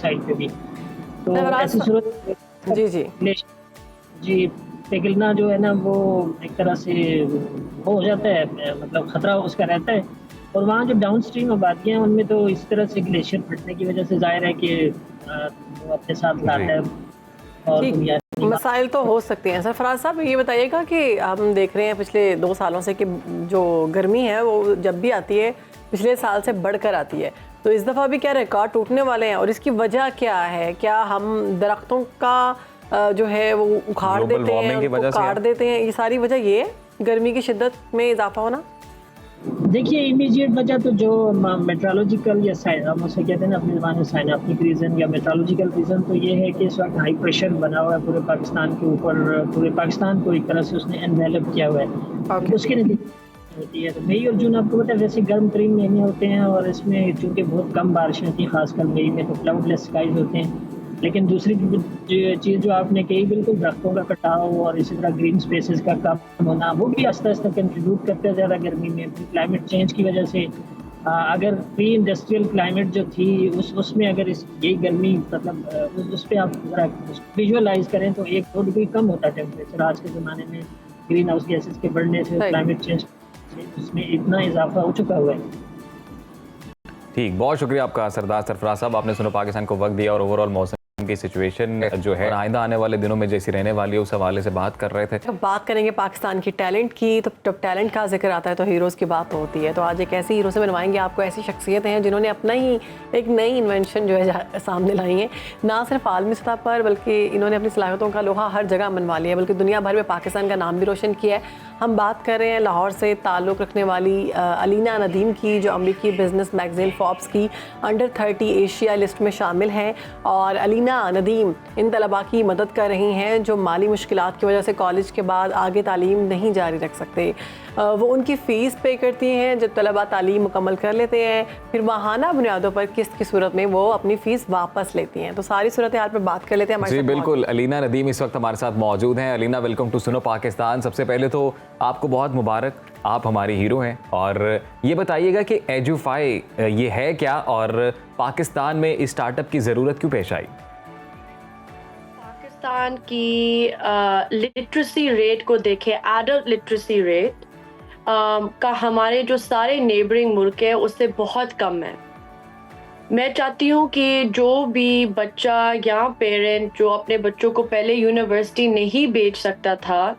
साइड पे भी। तो ऐसी सूरत जी पिघलना जो है ना, वो एक तरह से वो हो जाता है, मतलब खतरा उसका रहता है। और वहाँ जो डाउन स्ट्रीम आबादियाँ हैं उनमें तो इस तरह से ग्लेशियर फटने की वजह से जाहिर है कि वो अपने साथ लाता है और मसाइल तो हो सकते हैं। सर फराज साहब ये बताइएगा कि हम देख रहे हैं पिछले 2 सालों से कि जो गर्मी है वो जब भी आती है पिछले साल से बढ़कर आती है, तो इस दफ़ा भी क्या रिकॉर्ड टूटने वाले हैं? और इसकी वजह क्या है? क्या हम दरख्तों का जो है वो उखाड़ देते हैं, उनको काट देते हैं? ये सारी वजह ये है गर्मी की शिद्दत में इजाफा होना? देखिए इमीडिएट वजह तो जो मेट्रोलॉजिकल या हम उसे कहते हैं ना अपनी ज़बान में साइनाप्टिक रीज़न या मेट्रोलॉजिकल रीज़न, तो ये है कि इस वक्त हाई प्रेशर बना हुआ है पूरे पाकिस्तान के ऊपर। पूरे पाकिस्तान को एक तरह से उसने एनवेलप किया हुआ है। तो उसके नतीजे होती है। तो मई और जून आपको पता है वैसे गर्म तरीन महीने होते हैं, और इसमें चूँकि बहुत कम बारिशें होती हैं, खासकर मई में तो क्लाउडलेस स्काइज होते हैं। लेकिन दूसरी चीज़ जो आपने कही, बिल्कुल दरख्तों का कटाव और इसी तरह ग्रीन स्पेसेस का कम होना, वो भी आस्ता आस्ता कंट्रीब्यूट करते हैं ज़्यादा गर्मी में। क्लाइमेट चेंज की वजह से अगर प्री इंडस्ट्रियल क्लाइमेट जो थी उसमें अगर यही गर्मी मतलब उस पर आप विजुअलाइज करें तो 1-2 डिग्री कम होता है टेम्परेचर आज के ज़माने में। ग्रीन हाउस गैसेस के बढ़ने से, क्लाइमेट चेंज से उसमें इतना इजाफा हो चुका हुआ है। ठीक, बहुत शुक्रिया आपका सरदार सरफराज साहब, आपने सुनो पाकिस्तान को वक्त दिया और ओवरऑल मौसम की सिचुएशन जो है आइंदा आने वाले दिनों में जैसी रहने वाली है उस हवाले से बात कर रहे थे। जब बात करेंगे पाकिस्तान की टैलेंट की, तो जब टैलेंट का जिक्र आता है तो हीरोज़ की बात होती है। तो आज एक ऐसी हीरो से बनवाएंगे आपको, ऐसी शख्सियत हैं जिन्होंने अपना ही एक नई इन्वेंशन जो है सामने लाई है। ना सिर्फ आलमी सतह पर बल्कि इन्होंने अपनी सलाहियतों का लोहा हर जगह मनवा लिया है, बल्कि दुनिया भर में पाकिस्तान का नाम भी रोशन किया है। हम बात कर रहे हैं लाहौर से ताल्लुक़ रखने वाली अलीना नदीम की, जो अमरीकी बिजनेस मैगजीन फॉर्ब्स की अंडर 30 एशिया लिस्ट में शामिल हैं। और अलीना नदीम इन तलबा की मदद कर रही हैं जो माली मुश्किलात की वजह से कॉलेज के बाद आगे तालीम नहीं जारी रख सकते। वो उनकी फ़ीस पे करती हैं जब तलबा तालीम मुकम्मल कर लेते हैं, फिर माहाना बुनियादों पर किस्त की सूरत में वो अपनी फ़ीस वापस लेती हैं। तो सारी सूरत हाल पर बात कर लेते हैं। जी बिल्कुल, अलीना नदीम इस वक्त हमारे साथ मौजूद हैं। अलीना, वेलकम टू सुनो पाकिस्तान। सबसे पहले तो आपको बहुत मुबारक, आप हमारी हीरो हैं। और ये बताइएगा कि एजुफाई ये है क्या और पाकिस्तान में इस स्टार्टअप की ज़रूरत क्यों पेश आई? पाकिस्तान की लिटरेसी रेट को देखें, एडल्ट लिटरेसी रेट का हमारे जो सारे नेबरिंग मुल्क है उससे बहुत कम है। मैं चाहती हूँ कि जो भी बच्चा या पेरेंट जो अपने बच्चों को पहले यूनिवर्सिटी नहीं भेज सकता था,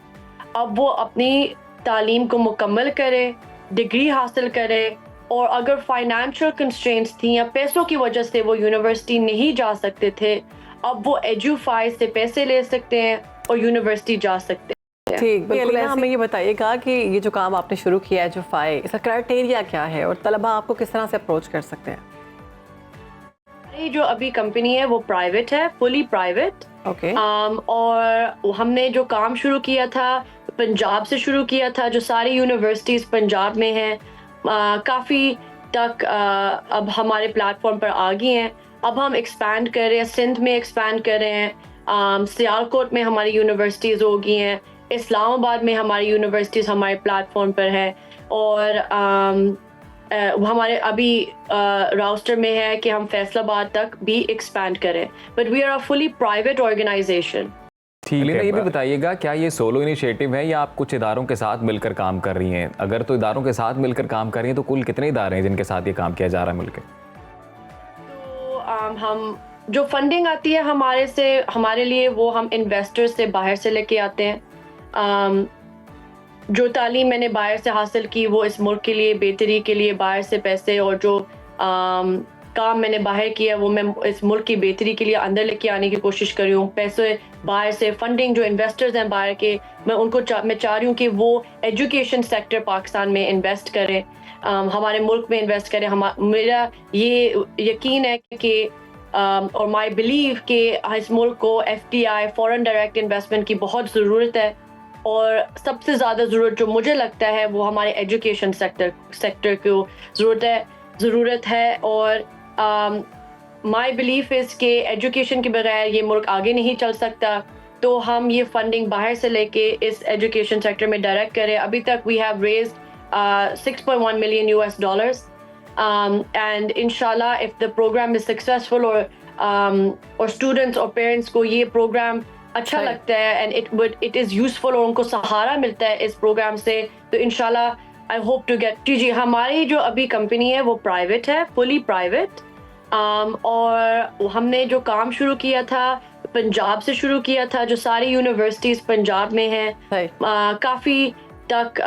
अब वो अपनी तालीम को मुकम्मल करे, डिग्री हासिल करे, और अगर फाइनेंशियल कंस्ट्रेंट्स थी या पैसों की वजह से वो यूनिवर्सिटी नहीं जा सकते थे, अब वो एजुफाई से पैसे ले सकते हैं और यूनिवर्सिटी जा सकते हैं। ठीक, बिल्कुल। हमें ये बताइएगा कि ये जो काम आपने शुरू किया है एजुफाई, इसका क्राइटेरिया क्या है और तलबा आपको किस तरह से अप्रोच कर सकते हैं? ये जो अभी कंपनी है वो प्राइवेट है, फुली प्राइवेट। ओके। और हमने जो काम शुरू किया था पंजाब से शुरू किया था, जो सारी यूनिवर्सिटीज़ पंजाब में हैं, काफ़ी तक अब हमारे प्लेटफॉर्म पर आ गई हैं। अब हम एक्सपैंड कर रहे हैं, सिंध में एक्सपैंड कर रहे हैं, सियालकोट में हमारी यूनिवर्सिटीज़ हो गई हैं, इस्लामाबाद में हमारी यूनिवर्सिटीज़ हमारे प्लेटफॉर्म पर है, और हमारे अभी राउस्टर में है कि हम फैसलाबाद तक भी एक्सपैंड करें, but we are a fully private organisation. ठीक है, ये भी बताइएगा क्या ये सोलो इनिशिएटिव है या आप कुछ इदारों के साथ मिलकर काम कर रही हैं? अगर तो इदारों के साथ मिलकर काम कर रही हैं तो कुल कितने इदारे हैं जिनके साथ ये काम किया जा रहा है मिलकर? तो हम जो फंडिंग आती है हमारे लिए वो हम इन्वेस्टर्स से बाहर से लेके आते हैं। जो तालीम मैंने बाहर से हासिल की वो इस मुल्क के लिए बेहतरी के लिए बाहर से पैसे, और जो काम मैंने बाहर किया वो मैं इस मुल्क की बेहतरी के लिए अंदर लेके आने की कोशिश कर रही हूँ। पैसे बाहर से, फंडिंग जो इन्वेस्टर्स हैं बाहर के, मैं चाह रही हूँ कि वो एजुकेशन सेक्टर पाकिस्तान में इन्वेस्ट करें, हमारे मुल्क में इन्वेस्ट करें। मेरा ये यकीन है कि और माई बिलीव कि इस मुल्क को FDI फॉरेन डायरेक्ट इन्वेस्टमेंट की बहुत ज़रूरत है, और सबसे ज़्यादा ज़रूरत जो मुझे लगता है वो हमारे एजुकेशन सेक्टर को ज़रूरत है। और माई बिलीफ इज़ के एजुकेशन के बगैर ये मुल्क आगे नहीं चल सकता, तो हम ये फंडिंग बाहर से लेके इस एजुकेशन सेक्टर में डायरेक्ट करें। अभी तक we have raised $6.1 million, and inshallah if the program is successful, और students और parents को ये program अच्छा लगता है and it is useful, और उनको सहारा मिलता है इस प्रोग्राम से, तो इंशाल्लाह आई होप टू गेट। जी, हमारी जो अभी कंपनी है वो प्राइवेट है, फुली प्राइवेट, और हमने जो काम शुरू किया था पंजाब से शुरू किया था, जो सारी यूनिवर्सिटीज़ पंजाब में हैं, काफ़ी तक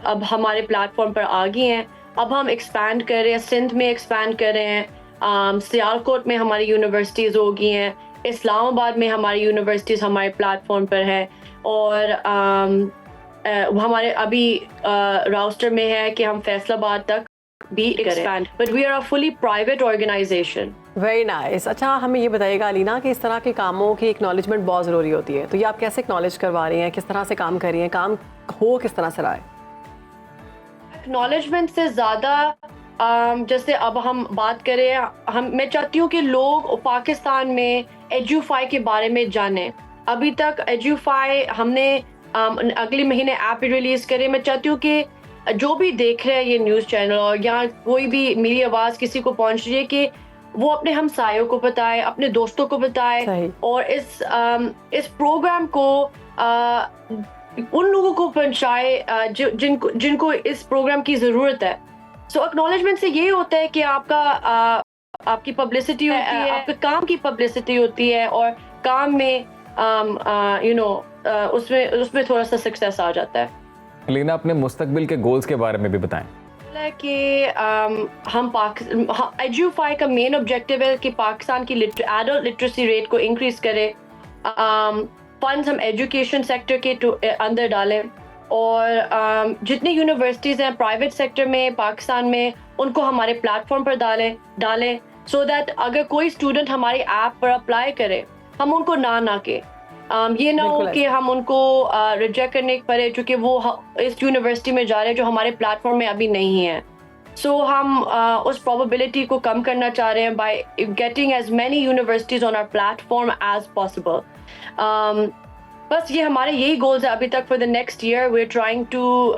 अब हमारे प्लेटफॉर्म पर आ गई हैं। अब हम एक्सपैंड कर रहे हैं, सिंध में एक्सपैंड कर रहे हैं, सियालकोट में हमारी यूनिवर्सिटीज़ हो गई हैं, इस्लामाबाद में हमारी यूनिवर्सिटीज़ हमारे प्लेटफॉर्म पर है, और हमारे अभी राउस्टर में है कि हम फैसलाबाद तक भी expand, but we are a fully private organisation. Very nice. अच्छा, हमें ये बताइएगा अलीना कि इस तरह के कामों की एक्नॉलेजमेंट बहुत ज़रूरी होती है, तो ये आप कैसे एक्नॉलेज करवा रही हैं, किस तरह से काम कर रही हैं, काम हो किस तरह से रहा है? एक्नॉलेजमेंट से ज़्यादा जैसे अब हम बात करें, मैं चाहती हूँ कि लोग पाकिस्तान में एजुफाई के बारे में जानें। अभी तक एजुफाई हमने अगले महीने ऐप रिलीज़ करे। मैं चाहती हूँ कि जो भी देख रहे हैं ये न्यूज़ चैनल, और या कोई भी मेरी आवाज़ किसी को पहुँच रही है, कि वो अपने हमसायों को बताए, अपने दोस्तों को बताए, और इस प्रोग्राम को उन लोगों को पहुँचाए जिनको इस प्रोग्राम की ज़रूरत है। सो एक्नॉलेजमेंट से ये होता है कि आपकी पब्लिसिटी होती है, आपके काम की पब्लिसिटी होती है, और काम में उसमें थोड़ा सा सक्सेस आ जाता है। लेकिन अपने मुस्तकबिल के गोल्स के बारे में भी बताएं। कि हम एजुफाई का मेन ऑब्जेक्टिव है कि पाकिस्तान की एडल्ट लिटरेसी रेट को इंक्रीज करें, फंड्स हम एजुकेशन सेक्टर के अंदर डालें, और जितनी यूनिवर्सिटीज़ हैं प्राइवेट सेक्टर में पाकिस्तान में, उनको हमारे प्लेटफॉर्म पर डालें सो दैट अगर कोई स्टूडेंट हमारी ऐप पर अप्लाई करे, हम उनको ना के ये ना हो कि हम उनको रिजेक्ट करने पड़े क्योंकि वो इस यूनिवर्सिटी में जा रहे हैं जो हमारे प्लेटफॉर्म में अभी नहीं है। सो हम उस प्रोबेबिलिटी को कम करना चाह रहे हैं by getting as many universities on our platform as possible. बस ये हमारे यही गोल्स है अभी तक। For the next year we are trying to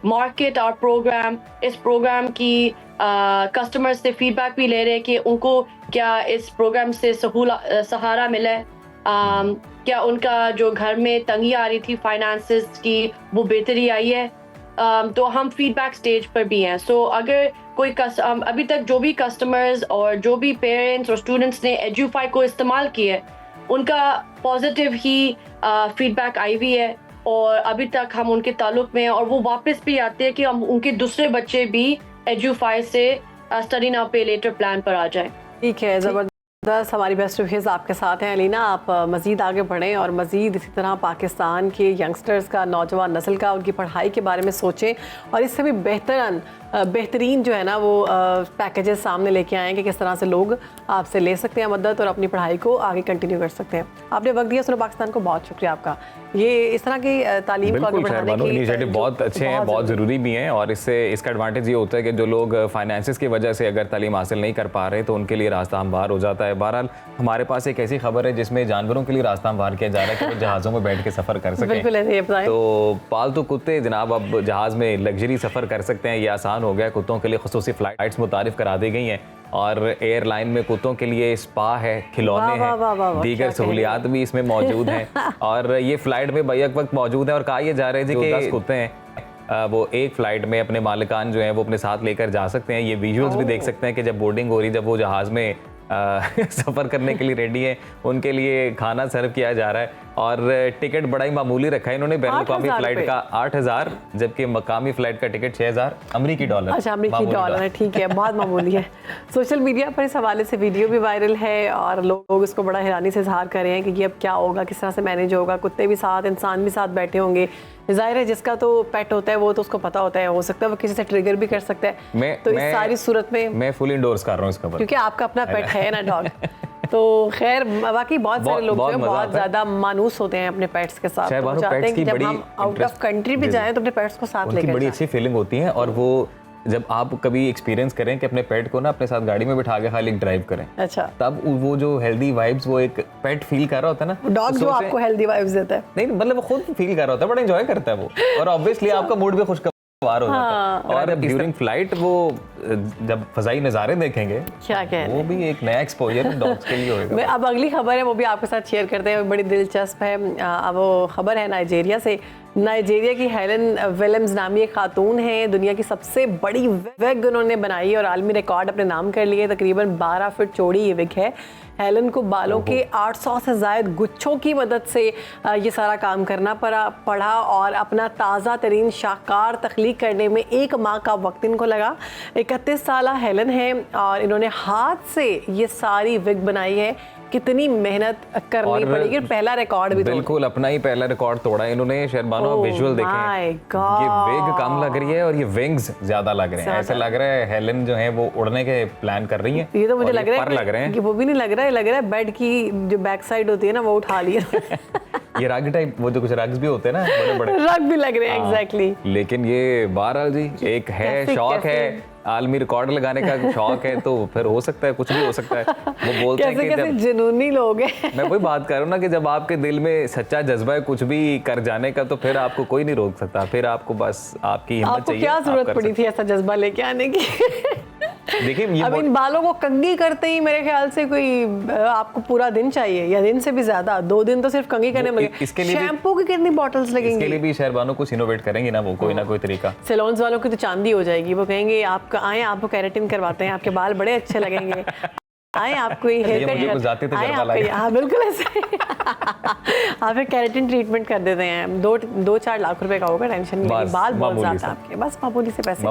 market our programme. इस प्रोग्राम की कस्टमर्स से फीडबैक भी ले रहे हैं कि उनको क्या इस प्रोग्राम से सहारा मिला है, क्या उनका जो घर में तंगी आ रही थी फाइनेंसेस की वो बेहतरी आई है। तो हम फीडबैक स्टेज पर भी हैं। सो अगर कोई अभी तक जो भी कस्टमर्स और जो भी पेरेंट्स और स्टूडेंट्स ने एजुफाई को इस्तेमाल किया है, उनका पॉजिटिव ही फीडबैक आई हुई है और अभी तक हम उनके ताल्लुक में हैं और वो वापस भी आते हैं कि हम उनके दूसरे बच्चे भी एजुफाई से स्टडी नाउ पे लेटर प्लान पर आ जाएं। ठीक है, ज़बरदस्त। हमारी बेस्ट विशेज़ आपके साथ हैं अलीना। आप मज़ीद आगे बढ़ें और मज़ीद इसी तरह पाकिस्तान के यंगस्टर्स का, नौजवान नस्ल का, उनकी पढ़ाई के बारे में सोचें और इससे भी बेहतरीन जो है ना वो पैकेजेस सामने लेके आएँ कि किस तरह से लोग आपसे ले सकते हैं मदद और अपनी पढ़ाई को आगे कंटिन्यू कर सकते हैं। आपने वक्त दिया सुनो पाकिस्तान को, बहुत शुक्रिया आपका। ये इस तरह की तालीम को आगे बढ़ाने की इनिशिएटिव बहुत अच्छे हैं, बहुत ज़रूरी भी हैं और इसका एडवांटेज ये होता है कि जो लोग फाइनेंसिस की वजह से अगर तालीम हासिल नहीं कर पा रहे तो उनके लिए रास्ता हमवार हो जाता है। बहरहाल हमारे पास एक ऐसी खबर है जिसमें जानवरों के लिए रास्ता हमवार किया जा रहा है कि वो जहाज़ों में बैठ के सफ़र कर सकें। तो पालतू कुत्ते जनाब अब जहाज़ में लग्जरी सफ़र कर सकते हैं, ये आसान हो गया। कुत्तों के लिए खुसूसी फ़्लाइट्स मुतारिफ करा दी गई हैं और एयरलाइन में कुत्तों के लिए स्पा है, खिलौने हैं, दीगर सहूलियात भी इसमें मौजूद हैं और ये फ़्लाइट में बैक वक्त मौजूद है। और कहा यह जा रहा है जी कि 10 कुत्ते हैं वो एक फ़्लाइट में अपने मालिकान जो हैं वो अपने साथ लेकर जा सकते हैं। ये विजुअल्स भी देख सकते हैं कि जब बोर्डिंग हो रही, जब वो जहाज़ में सफ़र करने के लिए रेडी है, उनके लिए खाना सर्व किया जा रहा है और टिकट बड़ा ही मामूली रखा है इन्होंने। बैनुल-अक़वामी फ़्लाइट का 8,000 जबकि मकामी फ़्लाइट का टिकट 6,000 अमरीकी डॉलर। अच्छा, अमरीकी डॉलर है, ठीक है, बहुत मामूली है। सोशल मीडिया पर इस हवाले से वीडियो भी वायरल है और लोग इसको बड़ा हैरानी से इजहार कर रहे हैं कि ये अब क्या होगा, किस तरह से मैनेज होगा। कुत्ते भी साथ, इंसान भी साथ बैठे होंगे। जाहिर है जिसका तो पेट होता है वो तो उसको पता होता है, हो सकता है वो किसी से ट्रिगर भी कर सकता है। तो इस सारी सूरत में मैं फुल इंडोर्स कर रहा हूँ इसका, क्योंकि आपका अपना पेट है ना डॉग। तो खैर वाकई बहुत सारे लोग जो हैं बहुत ज्यादा मानूस होते हैं अपने पेट्स के साथ, तो चाहते हैं कि जब हम आउट ऑफ कंट्री भी जाएं तो अपने पेट्स को साथ लेकर जाएं। बड़ी अच्छी फीलिंग होती है और वो जब आप कभी एक्सपीरियंस करें कि अपने पेट को ना अपने साथ गाड़ी में बिठा के खाली ड्राइव करें, अच्छा, तब वो जो हेल्दी वाइब्स वो एक पेट फील कर रहा होता है ना, डॉग जो आपको हेल्दी वाइब्स देता है, नहीं मतलब वो खुद फील कर रहा होता है, बड़ा एंजॉय करता है वो और ऑब्वियसली आपका मूड भी खुशगवार हो जाता है। और ड्यूरिंग फ्लाइट वो जब फजाई नज़ारे देखेंगे, क्या कहने, वो भी एक नया एक्सपोजर डॉग्स के लिए होगा। अब अगली खबर है वो भी आपके साथ शेयर करते हैं, बड़ी दिलचस्प है। अब वो खबर है नाइजीरिया से। नाइजीरिया की हेलन विलियम्स नामी एक खातून है, दुनिया की सबसे बड़ी विग उन्होंने बनाई और आलमी रिकॉर्ड अपने नाम कर लिए। तकरीबन 12 फीट चौड़ी ये विग है। हेलन को बालों के 800 से ज़ायद गुच्छों की मदद से ये सारा काम करना पड़ा और अपना ताज़ा तरीन शाहकार तख्लीक करने में 1 माह का वक्त इनको लगा। 31 साल हेलन है और इन्होंने हाथ से ये सारी विग बनाई है। कितनी मेहनत करनी पड़ेगी, पहला रिकॉर्ड भी बिल्कुल अपना ही पहला रिकॉर्ड तोड़ा इन्होंने। शहरबानो विजुअल देखें, ये विग कम लग रही है और ये विंग्स ज्यादा लग रहे हैं। ऐसा लग रहा है हेलन जो है वो उड़ने के प्लान कर रही है। ये तो मुझे लग रहा है कि वो भी नहीं लग रहा है बैड की जो बैक साइड होती है ना वो उठा ली ये रग टाइप, वो जो कुछ रग्स भी होते हैं ना, बड़े बड़े रग भी लग रहे हैं। एग्जैक्टली। लेकिन ये बहरहाल जी एक है शौक है, आलमी रिकॉर्ड लगाने का शौक है, तो फिर हो सकता है, कुछ भी हो सकता है। वो बोलते हैं कि जब जुनूनी लोग हैं। मैं वही बात कर रहा हूँ ना कि जब आपके दिल में सच्चा जज्बा है कुछ भी कर जाने का, तो फिर आपको कोई नहीं रोक सकता। फिर आपको बस आपकी हिम्मत चाहिए। क्या जरूरत पड़ी थी ऐसा जज्बा लेके आने की? देखिए अब इन बालों को कंघी करते ही मेरे ख्याल से कोई आपको पूरा दिन चाहिए या दिन से भी ज्यादा, 2 दिन तो सिर्फ कंघी करने में। शैम्पू की कितनी बॉटल्स लगेंगी? इसके लिए भी शहरबानो कुछ इनोवेट करेंगे ना वो, कोई ना कोई तरीका। सैलून्स वालों की तो चांदी हो जाएगी, वो कहेंगे आप आए, आपको केराटिन करवाते हैं, आपके बाल बड़े अच्छे लगेंगे, आए आपको हेयर कट, हाँ बिल्कुल ऐसे आप केराटिन ट्रीटमेंट कर देते हैं। 2-4 लाख रुपए का होगा, टेंशन नहीं, बाल बहुत ज्यादा आपके, बस मामूली से पैसे,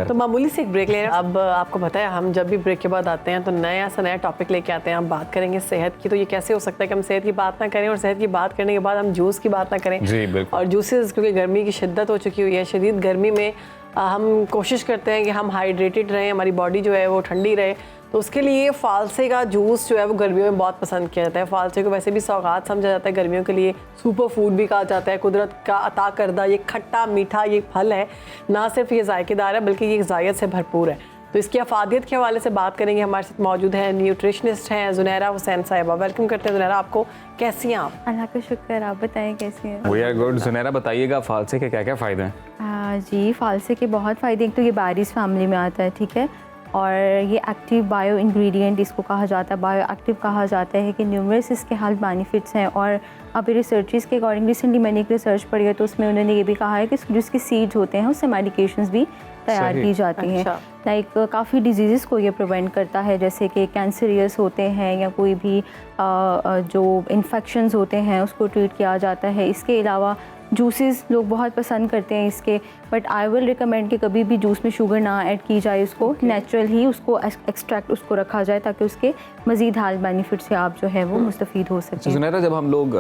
तो मामूली से एक ब्रेक ले रहे हैं। अब आपको पता है हम जब भी ब्रेक के बाद आते हैं तो नया सा नया टॉपिक लेके आते हैं। हम बात करेंगे सेहत की। तो ये कैसे हो सकता है कि हम सेहत की बात ना करें और सेहत की बात करने के बाद हम जूस की बात ना करें? जी बिल्कुल। और जूसेस, क्योंकि गर्मी की शिद्दत हो चुकी हुई है, शदीद गर्मी में हम कोशिश करते हैं कि हम हाइड्रेटेड रहें, हमारी बॉडी जो है वो ठंडी रहे। तो उसके लिए फालसे का जूस जो है वो गर्मियों में बहुत पसंद किया जाता है। फालसे को वैसे भी सौगात समझा जाता है गर्मियों के लिए, सुपर फूड भी कहा जाता है, कुदरत का अता करदा ये खट्टा मीठा ये फल है। ना सिर्फ ये जायकेदार है बल्कि ये ज़ायत से भरपूर है। तो इसकी अफादियत के हवाले से बात करेंगे। हमारे साथ मौजूद है न्यूट्रिशनिस्ट हैं ज़ुनैरा हुसैन साहिबा। वेलकम करते हैं ज़ुनैरा आपको। कैसी हैं आप? अल्लाह का शुक्र, आप बताएं कैसी हैं? We are good. ज़ुनैरा बताइएगा फालसे के क्या क्या फ़ायदे हैं? जी, फालसे के बहुत फ़ायदे। एक तो ये बारिश फैमिली में आता है, ठीक है, और ये एक्टिव बायो इंग्रेडिएंट इसको कहा जाता है, बायो एक्टिव कहा जाता है कि न्यूमरस इसके हेल्थ बेनिफिट्स हैं। और अभी रिसर्चेस के अकॉर्डिंग रिसेंटली मैंने एक रिसर्च पढ़ी है तो उसमें उन्होंने ये भी कहा है कि जिसके सीड्स होते हैं उससे मेडिकेशंस भी तैयार की जाती हैं। लाइक काफ़ी डिजीज़ को ये प्रिवेंट करता है, जैसे कि कैंसरियस होते हैं या कोई भी जो इन्फेक्शंस होते हैं उसको ट्रीट किया जाता है। इसके अलावा जूसेस लोग बहुत पसंद करते हैं इसके, बट आई विल रिकमेंड कि कभी भी जूस में शुगर ना ऐड की जाए, उसको नेचुरल ही उसको एक्सट्रैक्ट उसको रखा जाए ताकि उसके मज़ीद हेल्थ बेनिफिट से आप जो है वो मुस्तफ़ीद हो सकें। सुनहरा, जब हम लोग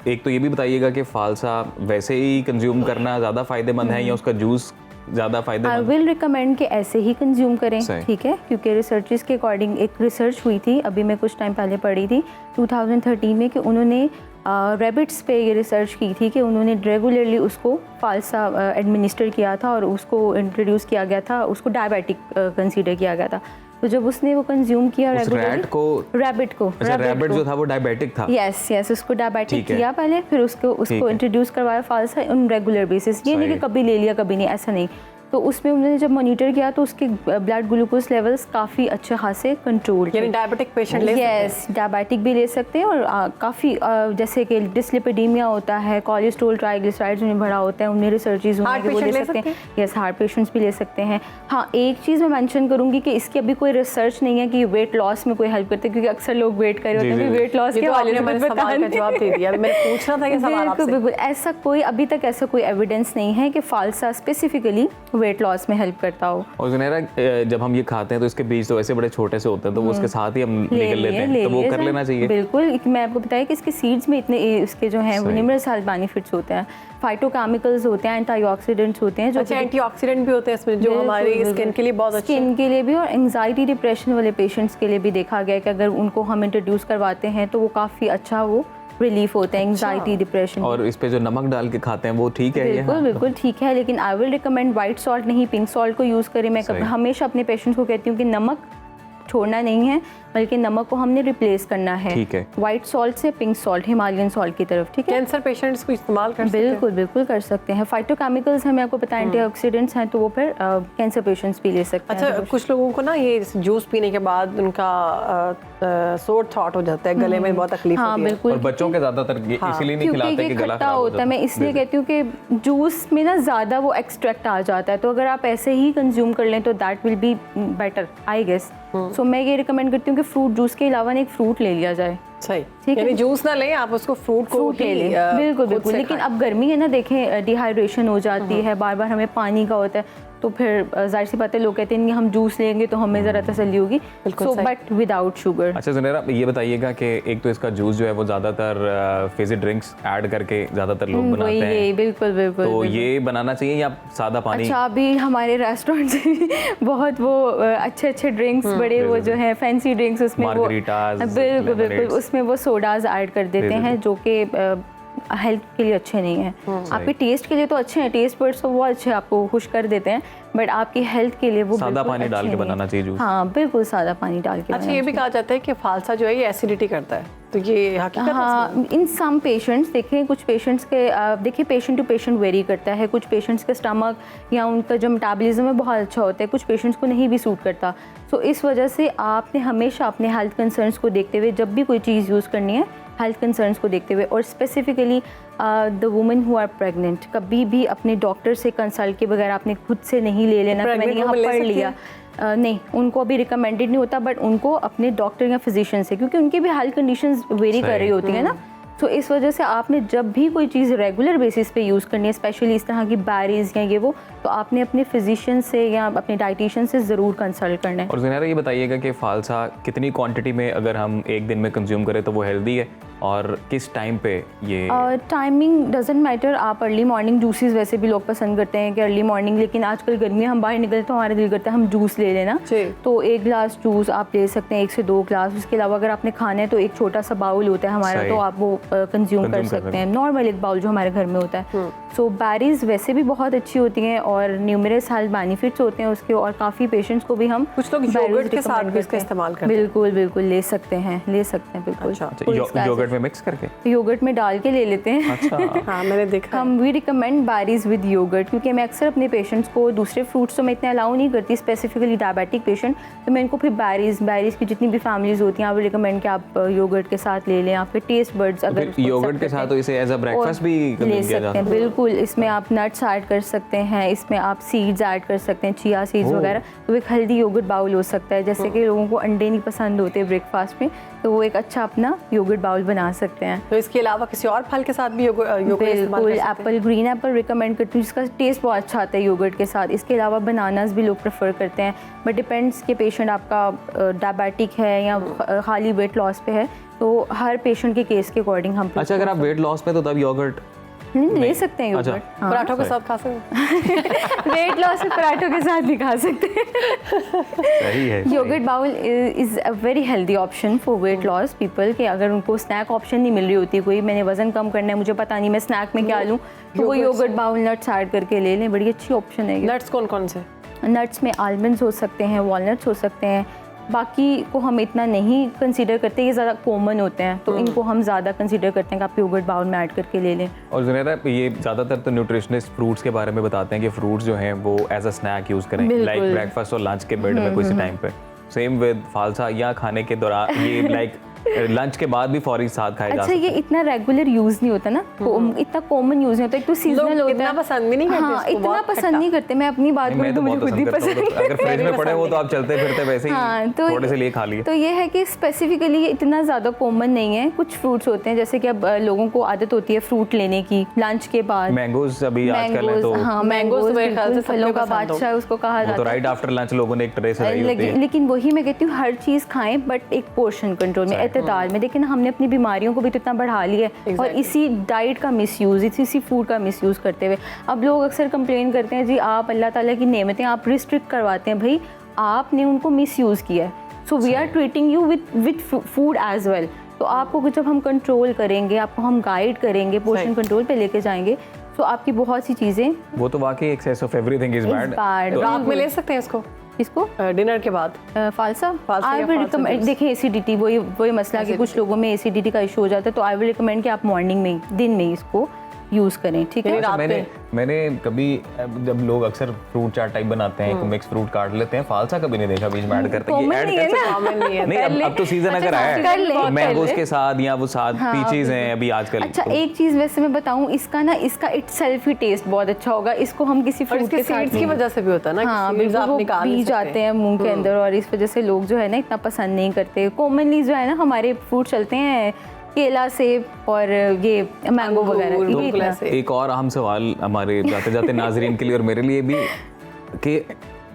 एक तो ये भी बताइएगा कि फालसा वैसे ही कंज्यूम करना ज़्यादा फ़ायदेमंद है या उसका जूस ज़्यादा आई फ़ायदेमंद? विल रिकमेंड कि ऐसे ही कंज्यूम करें, सही। ठीक है, क्योंकि रिसर्चेस के अकॉर्डिंग एक रिसर्च हुई थी, अभी मैं कुछ टाइम पहले पढ़ी थी 2013 में, कि उन्होंने रैबिट्स पे ये रिसर्च की थी कि उन्होंने रेगुलरली उसको फालसा एडमिनिस्टर किया था और उसको इंट्रोड्यूस किया गया था, उसको डायबिटिक कंसीडर किया गया था। तो जब उसने वो कंज्यूम किया रैबिट को, अच्छा रैबिट जो था वो डायबिटिक था? यस, उसको डायबिटिक किया पहले, फिर उसको इंट्रोड्यूस करवाया फालसा ऑन रेगुलर बेसिस। ये नहीं कि कभी ले लिया कभी नहीं, ऐसा नहीं। तो उसमें उन्होंने जब मॉनिटर किया तो उसके ब्लड ग्लूकोज लेवल्स काफ़ी अच्छे खासे कंट्रोल थे। यानी डायबिटिक पेशेंट ले सकते हैं? यस, डायबिटिक भी ले सकते हैं और काफ़ी जैसे कि डिस्लिपिडीमिया होता है, कोलेस्ट्रॉल ट्राइग्लिसराइड्स उन्हें बढ़ा होता है, उन्हें रिसर्चेज वो ले सकते हैं। यस, हार्ट पेशेंट्स भी ले सकते हैं। हाँ, एक चीज़ मैं मेंशन करूँगी कि इसकी अभी कोई रिसर्च नहीं है कि वेट लॉस में कोई हेल्प करते हैं, क्योंकि अक्सर लोग वेट कर रहे होते हैं वेट लॉस के हवाले से सवाल का जवाब दे दिया। मैं पूछना था कि सवाल आपसे। बिल्कुल, ऐसा कोई अभी तक ऐसा कोई एविडेंस नहीं है कि फालसा स्पेसिफिकली वेट लॉस में हेल्प करता हो। और सुनहरा, जब हम ये खाते हैं तो इसके बीज तो ऐसे बड़े छोटे से होते हैं, तो वो उसके साथ ही हम निकल लेते हैं, तो वो कर लेना चाहिए? बिल्कुल, मैं आपको बताया कि इसके सीड्स में इतने इसके जो हैं वो न्यूमरस हेल्थ बेनिफिट्स होते हैं, फाइटोकेमिकल्स होते हैं, एंटीऑक्सीडेंट्स होते हैं, जो एंटीऑक्सीडेंट भी होते हैं इसमें, जो हमारी स्किन के लिए बहुत अच्छे हैं। स्किन के लिए भी और एंजाइटी डिप्रेशन वाले पेशेंट्स के लिए भी देखा गया है कि अगर उनको हम इंट्रोड्यूस करवाते हैं तो वो काफ़ी अच्छा वो रिलीफ होता है एंजाइटी डिप्रेशन। और इस पे जो नमक डाल के खाते हैं वो ठीक है? बिल्कुल ठीक है, लेकिन I will recommend white salt नहीं, पिंक सॉल्ट को यूज़ करें। मैं हमेशा अपने पेशेंट्स को कहती हूँ कि नमक छोड़ना नहीं है, बल्कि नमक को हमने रिप्लेस करना है, ठीक है, वाइट सॉल्ट से पिंक सॉल्ट, हिमालयन सॉल्ट की तरफ, ठीक है। कैंसर पेशेंट्स को इस्तेमाल कर सकते हैं? बिल्कुल कर सकते हैं। फाइटोकेमिकल्स हैं, मैं आपको पता एंटीऑक्सीडेंट्स हैं, तो वो फिर कैंसर पेशेंट्स भी ले सकते हैं। अच्छा, कुछ लोगों को ना ये जूस पीने के बाद उनका सोर थ्रॉट हो जाता है, गले में बहुत तकलीफ होती है। बिल्कुल, और बच्चों के ज़्यादातर इसीलिए नहीं खिलाते कि गला खराब होता है। मैं इसलिए कहती हूँ कि जूस में ना ज़्यादा वो एक्सट्रैक्ट आ जाता है, तो अगर आप ऐसे ही कंज्यूम कर लें तो that will be better, I guess. So मैं ये रिकमेंड करती हूँ कि फ्रूट जूस के अलावा एक फ्रूट ले लिया जाए। सही, यानी जूस ना लें, आप उसको फ्रूट ले लें। बिल्कुल, लेकिन अब गर्मी है ना, देखें डिहाइड्रेशन हो जाती है, बार बार हमें पानी का होता है, तो फिर जाहिर सी बात है लोग कहते हैं हम जूस लेंगे तो हमें ज़रा तसल्ली होगी, सो बट विदाउट शुगर। अच्छा सुनहरा, ये बताइएगा कि एक तो इसका जूस जो है वो ज़्यादातर फिजी ड्रिंक्स ऐड करके ज़्यादातर लोग बनाते हैं, बिल्कुल तो ये बनाना चाहिए या सादा पानी? अच्छा, अभी हमारे रेस्टोरेंट से बहुत वो अच्छे ड्रिंक्स, बड़े वो जो है फैंसी ड्रिंक्स, उसमें वो बिल्कुल उसमें वो सोडाज ऐड कर देते हैं जो कि हेल्थ के लिए अच्छे नहीं है। आपके टेस्ट के लिए तो अच्छे हैं, टेस्ट बड्स तो वो अच्छे आपको खुश कर देते हैं, बट आपकी हेल्थ के लिए वो सादा पानी डाल के बनाना चाहिए जूस। हाँ बिल्कुल, सादा पानी डाल के। अच्छा, ये भी कहा जाता है कि फालसा जो है ये एसिडिटी करता है, तो ये हकीकत है? हाँ, इन सम पेशेंट्स, देखें कुछ पेशेंट्स के देखिए पेशेंट टू पेशेंट वेरी करता है, कुछ पेशेंट्स के स्टमक या उनका जो मेटाबॉलिज्म है बहुत अच्छा होता है, कुछ पेशेंट्स को नहीं भी सूट करता। सो इस वजह से आपने हमेशा अपने हेल्थ कंसर्न्स को देखते हुए जब भी कोई चीज़ यूज़ करनी है, हेल्थ कंसर्न्स को देखते हुए, और specifically the women who are pregnant, कभी भी अपने डॉक्टर से कंसल्ट के बगैर आपने खुद से नहीं ले लेना कि मैंने यहाँ पढ़ लिया। नहीं, उनको अभी रिकमेंडेड नहीं होता, बट उनको अपने डॉक्टर या फिजिशियन से, क्योंकि उनकी भी हेल्थ कंडीशंस वेरी कर रही होती है ना, तो इस वजह से आपने जब भी कोई चीज़ रेगुलर बेसिस पे यूज़ करनी है, स्पेशली इस तरह की बैरीज या ये वो, तो आपने अपने फिजिशियन से या अपने डाइटिशियन से ज़रूर कंसल्ट करना है। और ज़ुनैरा, ये बताइएगा कि फालसा कितनी क्वांटिटी में अगर हम एक दिन में कंज्यूम करें तो वो हेल्दी है, और किस टाइम पे ये? Timing doesn't matter. आप अर्ली मॉर्निंग जूसेस वैसे भी लोग पसंद करते हैं कि अर्ली मॉर्निंग, लेकिन आजकल गर्मी हम बाहर निकलते तो हमारा दिल करता है हम जूस ले लेना, तो 1 गिलास जूस आप ले सकते हैं, 1 से 2 गिलास। उसके अलावा अगर आपने खाना है तो एक छोटा सा बाउल होता है हमारा, तो आप वो कंज्यूम कर सकते हैं, नॉर्मल एक बाउल जो हमारे घर में होता है। सो बैरीज वैसे भी बहुत अच्छी होती हैं और न्यूमरस हेल्थ बेनिफिट्स होते हैं उसके, और काफ़ी पेशेंट्स को भी हम कुछ लोग योगर्ट के साथ भी इसका इस्तेमाल करते हैं। बिल्कुल ले सकते हैं बिल्कुल। योगर्ट में मिक्स करके? योगर्ट में डाल के ले लेते हैं। अच्छा। हाँ मैंने देखा है। हम we recommend berries with yoghurt, क्योंकि मैं अक्सर अपने पेशेंट्स को दूसरे फ्रूट्स तो मैं इतने अलाउ नहीं करती, स्पेसिफिकली डायबिटिक पेशेंट, तो मैं इनको फिर बैरीज की जितनी भी फैमिलीज होती हैं, आप रिकमेंड कि आप योगर्ट के साथ ले लें। आपके टेस्ट बर्ड्स अगर योगर्ट के साथ तो इसे एज अ ब्रेकफास्ट भी ले कंज्यूम किया सकते जाता हैं, है? बिल्कुल। इसमें आप नट्स ऐड कर सकते हैं, इसमें आप सीड्स ऐड कर सकते हैं, चिया सीड्स वगैरह, तो एक हेल्दी योगर्ट बाउल हो सकता है। जैसे कि लोगों को अंडे नहीं पसंद होते ब्रेकफास्ट में, तो वो एक अच्छा अपना योगर्ट बाउल बना सकते हैं। तो इसके अलावा किसी और फल के साथ भी योगर्ट इस्तेमाल बिल्कुल, कर सकते हैं? एप्पल, ग्रीन एप्पल रिकमेंड करती हूँ, जिसका टेस्ट बहुत अच्छा आता है योगर्ट के साथ। इसके अलावा बनानास भी लोग प्रेफर करते हैं, बट डिपेंड्स कि पेशेंट आपका डायबिटिक है या खाली वेट लॉस पे है, तो हर पेशेंट के केस के अकॉर्डिंग हम अच्छा, अगर आप वेट लॉस पे तो तब योगर्ट ले सकते हैं योगर्ट। अच्छा। पराठों के साथ खा सकते हैं? वेट लॉस में पराठों के साथ भी खा सकते हैं। सही है। Yoghurt bowl is a very healthy option for weight loss people, कि अगर उनको स्नैक ऑप्शन नहीं मिल रही होती, कोई मैंने वजन कम करना है, मुझे पता नहीं मैं स्नैक में क्या लूँ, तो वो योगर्ट बाउल नट्स ऐड करके ले लें, बड़ी अच्छी ऑप्शन है। नट्स कौन कौन से? नट्स में आलमंड्स हो सकते हैं, वॉलनट्स हो सकते हैं, बाकी को हम इतना नहीं कंसीडर करते, ये ज़्यादा कॉमन होते हैं, तो इनको हम ज़्यादा कंसीडर करते हैं कि आप योगर्ट बाउल में ऐड करके ले लें। और जुनैरा, ये ज़्यादातर तो न्यूट्रिशनिस्ट फ्रूट्स के बारे में बताते हैं कि फ्रूट्स जो हैं वो एज अ स्नैक यूज़ करें, लाइक ब्रेकफास्ट और लंच के बेड में किसी टाइम पे। सेम विद फालसा, या खाने के दौरान ये लाइक लंच के बाद भी फौरी साथ खाया जा अच्छा, सकता ये इतना रेगुलर यूज़ नहीं होता ना, इतना कॉमन यूज़ नहीं होता, एक तो सीजनल होता इतना है। पसंद भी नहीं करते हाँ, इसको, इतना बहुत पसंद खट्टा। नहीं करते। मैं अपनी बात है। बोलूँ मैं तो तो मुझे बहुत खुद ही पसंद करता पसंद हूँ, अगर फ्रिज में पड़े हो तो आप चलते फिरते वैसे ही थोड़े से लिए खा लिए। तो ये है कि स्पेसिफिकली ये इतना ज़्यादा कॉमन नहीं है। कुछ फ्रूट्स होते हैं, जैसे कि अब लोगों को आदत होती है फ्रूट लेने की लंच के बाद। मैंगोज अभी आजकल है तो हाँ, मैंगोज मैंगोज तो मेरे ख्याल से बिल्कुल फलों सबको का पसंद हो। बादशाह उसको कहा वो तो जाता है। राइट आफ्टर लंच लोगों ने एक ट्रे से होती है। लेकिन वही मैं कहती हूँ, हर चीज़ खाएं बट एक पोर्शन कंट्रोल में, एतदाल में। देखिए ना, हमने अपनी बीमारियों को भी तो इतना बढ़ा लिया है, और इसी डाइट का मिसयूज़, इसी फूड का मिसयूज़ करते हुए अब लोग अक्सर कंप्लेन करते हैं, जी आप अल्लाह ताला की नेमतें आप रिस्ट्रिक्ट करवाते हैं। भाई, आपने उनको मिसयूज़ किया है, so we are treating you with food as well. तो आपको जब हम कंट्रोल करेंगे, आपको हम गाइड करेंगे, पोर्शन कंट्रोल पे लेके जाएंगे, तो आपकी बहुत सी चीज़ें वो तो वाकई excess of everything is bad. रात में ले सकते हैं इसको, इसको डिनर के बाद? फालसा फालसा आई या विल फालसा रिकमेंड, जूस। देखिए एसिडिटी वही मसला कि कुछ लोगों में एसिडिटी का इशू हो जाता है, तो आई विल रिकमेंड कि आप मॉर्निंग में दिन में इसको यूज़ करें, ठीक है। रात में मैंने कभी, जब लोग अक्सर फ्रूट चाट टाइप बनाते हैं, मिक्स फ्रूट काट लेते हैं, फालसा कभी नहीं देखा बीच में ऐड करते हैं। ये Common ऐड नहीं कर है सकते ना। कॉमन नहीं है। नहीं, अब तो सीजन अगर आया कर ले, है कर मैंगोज ले। के साथ, या वो साथ पीचेस हैं अभी आजकल। अच्छा, तो एक चीज़ वैसे मैं बताऊं, इसका इटसेल्फ ही टेस्ट बहुत अच्छा होगा, इसको हम किसी और फ्रूट इसके के साथ सीड्स की वजह से भी होता है ना, हाँ कि seeds बिल्कुल, आप वो निकाल नहीं बीज सकते। आते हैं मुंह के अंदर, और इस वजह से लोग जो है ना इतना पसंद नहीं करते। कॉमनली जो है ना हमारे फ्रूट चलते हैं केला, सेब और ये मैंगो अंगूर, वगैरह, बिल्कुल ये इतना। ऐसे। एक और अहम सवाल हमारे जाते जाते नाजरीन के लिए और मेरे लिए भी, कि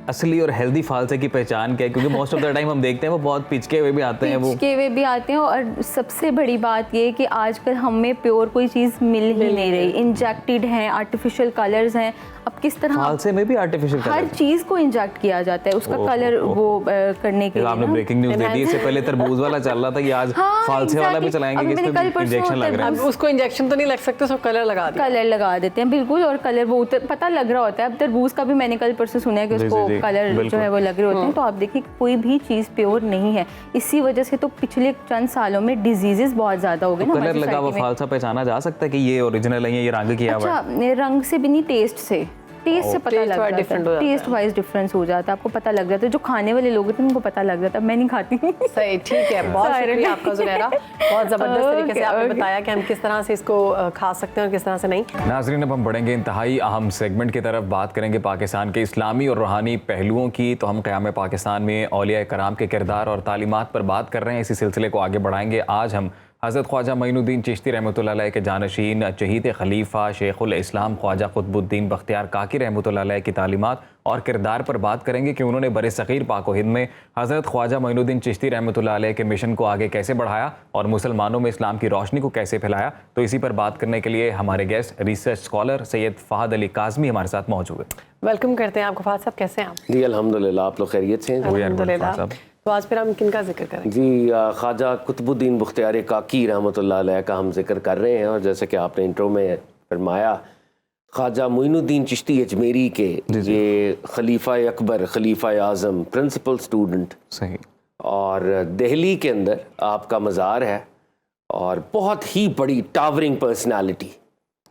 असली और हेल्दी फालसे की पहचान क्या है? क्योंकि मोस्ट ऑफ द टाइम हम देखते हैं वो बहुत पिचके हुए भी आते हैं, वो पिचके हुए भी आते हैं, और सबसे बड़ी बात ये है कि आजकल हमें प्योर कोई चीज़ मिल ही नहीं रही, इंजेक्टेड हैं, आर्टिफिशियल कलर्स हैं। अब किस तरह फालसे में भी आर्टिफिशियल हर कलर। चीज़ को इंजेक्ट किया जाता है, उसका कलर वो करने के लिए आपने ना। ब्रेकिंग न्यूज़ दे दी, इससे पहले तरबूज वाला चल रहा था, ये आज हाँ, फालसे वाला भी exactly। चलाएंगे अभी कि मैंने इसमें कल परसों इंजेक्शन लग रहा है। अब उसको इंजेक्शन तो नहीं लग सकते, उसको कलर लगा दिया। कलर लगा देते हैं, बिल्कुल, और कलर वो पता लग रहा होता है। अब तरबूज का भी मैंने कल परसों सुना है कि जी, उसको जी, कलर जो बिल्कुल। है वो लग रहे होते हैं। तो आप देखिए, कोई भी चीज़ प्योर नहीं है। इसी वजह से तो पिछले चंद सालों में डिजीजेस बहुत ज़्यादा हो गए ना कलर हमारी लगा हुआ society में। फालसा पहचाना जा सकता है कि ये ओरिजिनल है, ये रंग किया हुआ है? अच्छा, रंग से भी नहीं, टेस्ट से पता taste लग wise जाता different हो है, जाता है। टेस्ट वाइज डिफरेंस हो जाता है, आपको पता लग जाता है। जो खाने वाले लोग होते हैं उनको पता लग जाता है, मैं नहीं खाती। सही, ठीक है, बहुत Sorry। शुक्रिया आपका ज़ुनैरा, बहुत ज़बरदस्त तरीके से आपने Okay। बताया कि हम किस तरह से इसको खा सकते हैं और किस तरह से नहीं। नाज़रीन, अब हम बढ़ेंगे इंतहाई अहम सेगमेंट की तरफ, बात करेंगे पाकिस्तान के इस्लामी और रूहानी पहलुओं की। तो हम क़याम पाकिस्तान में औलिया कराम के किरदार और तालीमात पर बात कर रहे हैं, इसी सिलसिले को आगे बढ़ाएंगे। आज हम हज़रत ख्वाजा मोइनुद्दीन चिश्ती रहमतुल्लाह अलैह के जानशीन चहीत खलीफा शेखुल इस्लाम ख्वाजा कुतुबुद्दीन बख्तियार काकी रहमतुल्लाह अलैह की तालीमात और किरदार पर बात करेंगे कि उन्होंने बरे सग़ीर पाक व हिंद में हज़रत ख्वाजा मोइनुद्दीन चिश्ती रहमतुल्लाह अलैह के मिशन को आगे कैसे बढ़ाया और मुसलमानों में इस्लाम की रोशनी को कैसे फैलाया। तो इसी पर बात करने के लिए हमारे guest research scholar Syed Fahd Ali Kazmi हमारे साथ मौजूद है। वेलकम करते हैं आपको फ़हद साहब, कैसे हैं आप? जी अल्हम्दुलिल्लाह, आप लोग खैरियत से हैं? अल्हम्दुलिल्लाह। साहब। तो आज फिर हम किनका जिक्र करेंगे? जी, ख्वाजा कुतुबुद्दीन बख्तियार काकी रहमतुल्लाह अलैह का हम जिक्र कर रहे हैं। और जैसे कि आपने इंट्रो में फरमाया, ख्वाजा मोइनुद्दीन चिश्ती अजमेरी के ये खलीफा अकबर, खलीफा आज़म, प्रिंसिपल स्टूडेंट, सही। और दिल्ली के अंदर आपका मज़ार है। और बहुत ही बड़ी टावरिंग पर्सनालिटी।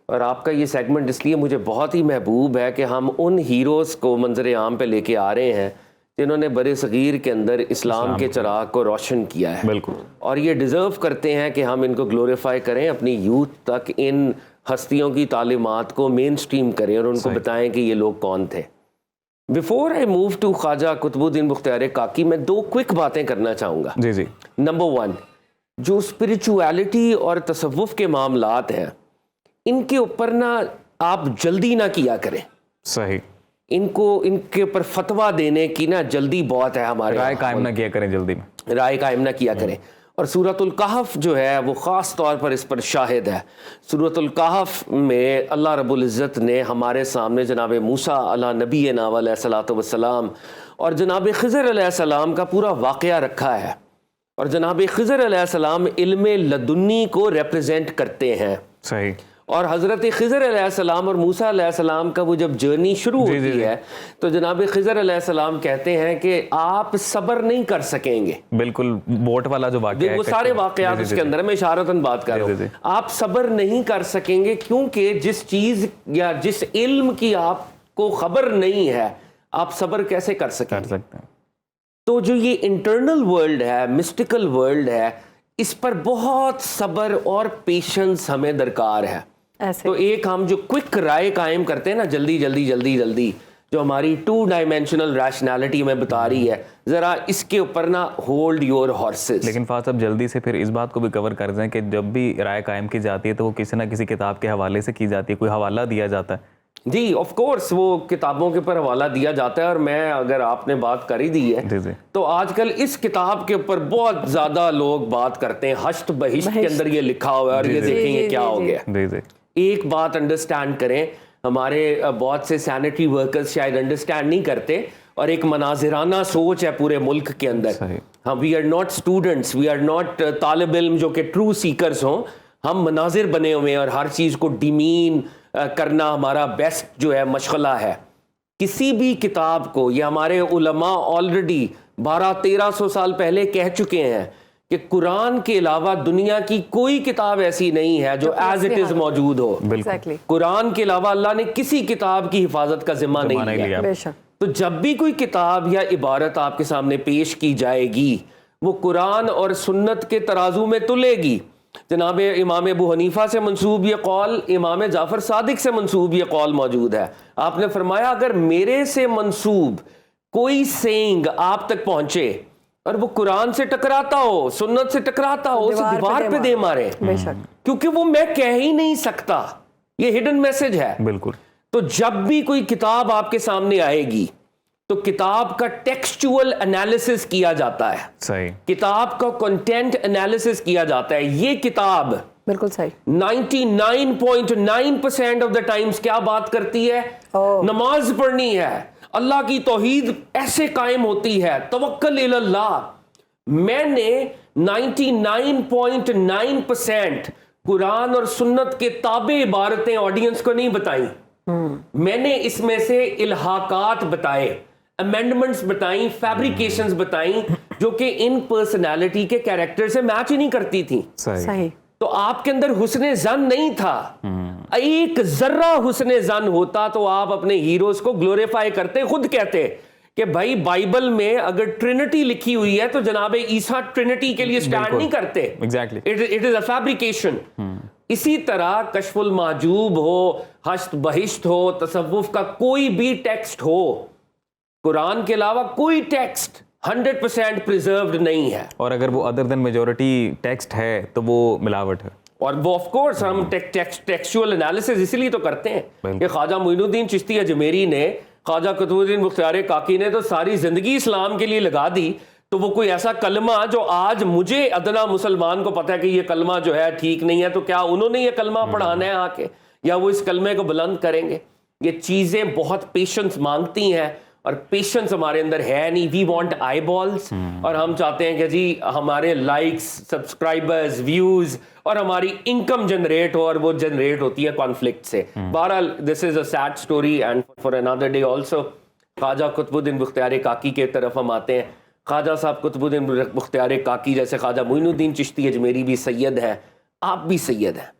और आपका ये सेगमेंट इसलिए मुझे बहुत ही महबूब है कि हम उन हीरोज़ को मंजर आम पे लेके आ रहे हैं जिन्होंने बड़े सगीर के अंदर इस्लाम के चिराग को रोशन किया है। बिल्कुल। और ये डिज़र्व करते हैं कि हम इनको ग्लोरीफाई करें, अपनी यूथ तक इन हस्तियों की तालीमात को मेन स्ट्रीम करें और उनको बताएं कि ये लोग कौन थे। Before I move to Khwaja Qutubuddin Mukhtiyar Kaki, मैं 2 क्विक बातें करना चाहूँगा। जी जी। नंबर 1, जो स्पिरिचुअलिटी और तसव्वुफ के मामलात हैं, इनके ऊपर ना आप जल्दी ना किया करें। सही। इनके ऊपर फतवा देने की ना जल्दी बहुत है हमारे, राय कायम ना किया करें जल्दी में, राय कायम ना किया करें। और सूरतुल कहफ जो है वो ख़ास तौर पर इस पर शाहिद है। सूरतुल कहफ में अल्लाह रब्बुल इज़्ज़त ने हमारे सामने जनाब मूसा अला नबीना अलैहिस्सलातु वस्सलाम और जनाब खिज़र अलैहिस्सलाम का पूरा वाक़या रखा है। और जनाब खिज़र अलैहिस्सलाम इल्म लदुन्नी को रिप्रेजेंट करते हैं। सही। और हज़रत खिज़र अलैहिस्सलाम और मूसा अलैहिस्सलाम का वो जब जर्नी शुरू होती है तो जनाब खिज़र अलैहिस्सलाम कहते हैं कि आप सब्र नहीं कर सकेंगे। बिल्कुल, बोट वाला जो वाक़या है, वो सारे वाक़यात उसके अंदर है, मैं इशारतन बात कर रहा हूँ। आप सब्र नहीं कर सकेंगे क्योंकि जिस चीज़ या जिस इल्म की आपको खबर नहीं है, आप सब्र कैसे कर सकते हैं? तो जो ये इंटरनल वर्ल्ड है, मिस्टिकल वर्ल्ड है, इस पर बहुत सब्र और पेशेंस हमें दरकार है। तो एक हम जो क्विक राय कायम करते हैं ना, जल्दी जो हमारी 2 डायमेंशनल रैशनैलिटी में बता रही है, ज़रा इसके ऊपर ना होल्ड योर हॉर्सेस। लेकिन फाज साहब जल्दी से फिर इस बात को भी कवर कर दें कि जब भी राय कायम की जाती है तो वो किसी ना किसी किताब के हवाले से की जाती है, कोई हवाला दिया जाता है। जी ऑफ कोर्स, वो किताबों के ऊपर हवाला दिया जाता है। और मैं, अगर आपने बात करी दी है तो आजकल इस किताब के ऊपर बहुत ज़्यादा लोग बात करते हैं। हश्त बहिश्त के अंदर ये लिखा हुआ है और ये देखेंगे क्या हो गया। एक बात अंडरस्टैंड करें, हमारे बहुत से सैनिटरी वर्कर्स शायद अंडरस्टैंड नहीं करते और एक मनाजिराना सोच है पूरे मुल्क के अंदर। हम we are not students, we are not तालिब इल्म जो कि ट्रू सीकर्स हों। हम मनाजिर बने हुए हैं और हर चीज़ को डिमीन करना हमारा बेस्ट जो है मशगला है। किसी भी किताब को, ये हमारे उलमा ऑलरेडी 1200-1300 साल पहले कह चुके हैं कि कुरान के अलावा दुनिया की कोई किताब ऐसी नहीं है जो एज इट इज मौजूद हो। कुरान के अलावा अल्लाह ने किसी किताब की हिफाजत का जिम्मा नहीं लिया। तो जब भी कोई किताब या इबारत आपके सामने पेश की जाएगी, वो कुरान और सुन्नत के तराजू में तुलेगी। जनाब इमाम अबू हनीफा से मंसूब ये कौल, इमाम जाफर सादिक से मंसूब ये कौल मौजूद है। आपने फरमाया अगर मेरे से मंसूब कोई सेइंग आप तक पहुंचे और वो कुरान से टकराता हो, सुन्नत से टकराता हो, उसे दीवार पे दे मारे, क्योंकि वो मैं कह ही नहीं सकता। ये हिडन मैसेज है। बिल्कुल। तो जब भी कोई किताब आपके सामने आएगी तो किताब का टेक्सचुअल एनालिसिस किया जाता है। सही। किताब का कंटेंट एनालिसिस किया जाता है। ये किताब बिल्कुल सही 99.9% ऑफ द टाइम्स क्या बात करती है? नमाज पढ़नी है, अल्लाह की तौहीद ऐसे कायम होती है, तवक्कल इल्लाह। मैंने 99.9% कुरान और सुन्नत के ताबे इबारतें ऑडियंस को नहीं बताई। मैंने इसमें से इल्हाकात बताए, अमेंडमेंट्स बताई, फैब्रिकेशंस बताई जो कि इन पर्सनालिटी के कैरेक्टर से मैच ही नहीं करती थी। सही। तो आपके अंदर हुस्ने जन नहीं था। एक जर्रा हुस्ने जन होता तो आप अपने हीरोज को ग्लोरीफाई करते, खुद कहते कि भाई बाइबल में अगर ट्रिनिटी लिखी हुई है तो जनाब ईसा ट्रिनिटी के लिए स्टैंड नहीं करते। Exactly. It is a fabrication. इसी तरह कशफुल माजूब हो, हश्त बहिश्त हो, तसव्वुफ का कोई भी टेक्स्ट हो, कुरान के अलावा कोई टेक्स्ट 100% प्रिजर्व्ड नहीं है। और अगर वो अदर देन मेजॉरिटी टेक्स्ट है तो वो मिलावट है। और वो ऑफ कोर्स हम टेक्सचुअल एनालिसिस इसलिए तो करते हैं कि ख्वाजा मोइनुद्दीन चिश्ती अजमेरी ने, ख्वाजा कुतुबुद्दीन मुख्तियार काकी ने तो सारी जिंदगी इस्लाम के लिए लगा दी। तो वो कोई ऐसा कलमा जो आज मुझे अदना मुसलमान को पता है कि ये कलमा जो है ठीक नहीं है, तो क्या उन्होंने ये कलमा पढ़ाना है आके, या वो इस कलमे को बुलंद करेंगे? ये चीज़ें बहुत पेशेंस मांगती हैं और पेशेंस हमारे अंदर है नहीं। वी वांट आई बॉल्स, और हम चाहते हैं कि जी हमारे लाइक्स, सब्सक्राइबर्स, व्यूज और हमारी इनकम जनरेट हो, और वो जनरेट होती है कॉन्फ्लिक्ट से। बहरहाल this is a sad story and for another day also. Khwaja Qutubuddin Mukhtiyar Kaki के तरफ हम आते हैं। ख्वाजा साहब कुतुबुद्दीन मुख्तियार काकी जैसे ख्वाजा मोइनुद्दीन चिश्ती अजमेरी भी सैयद हैं, आप भी सैयद हैं।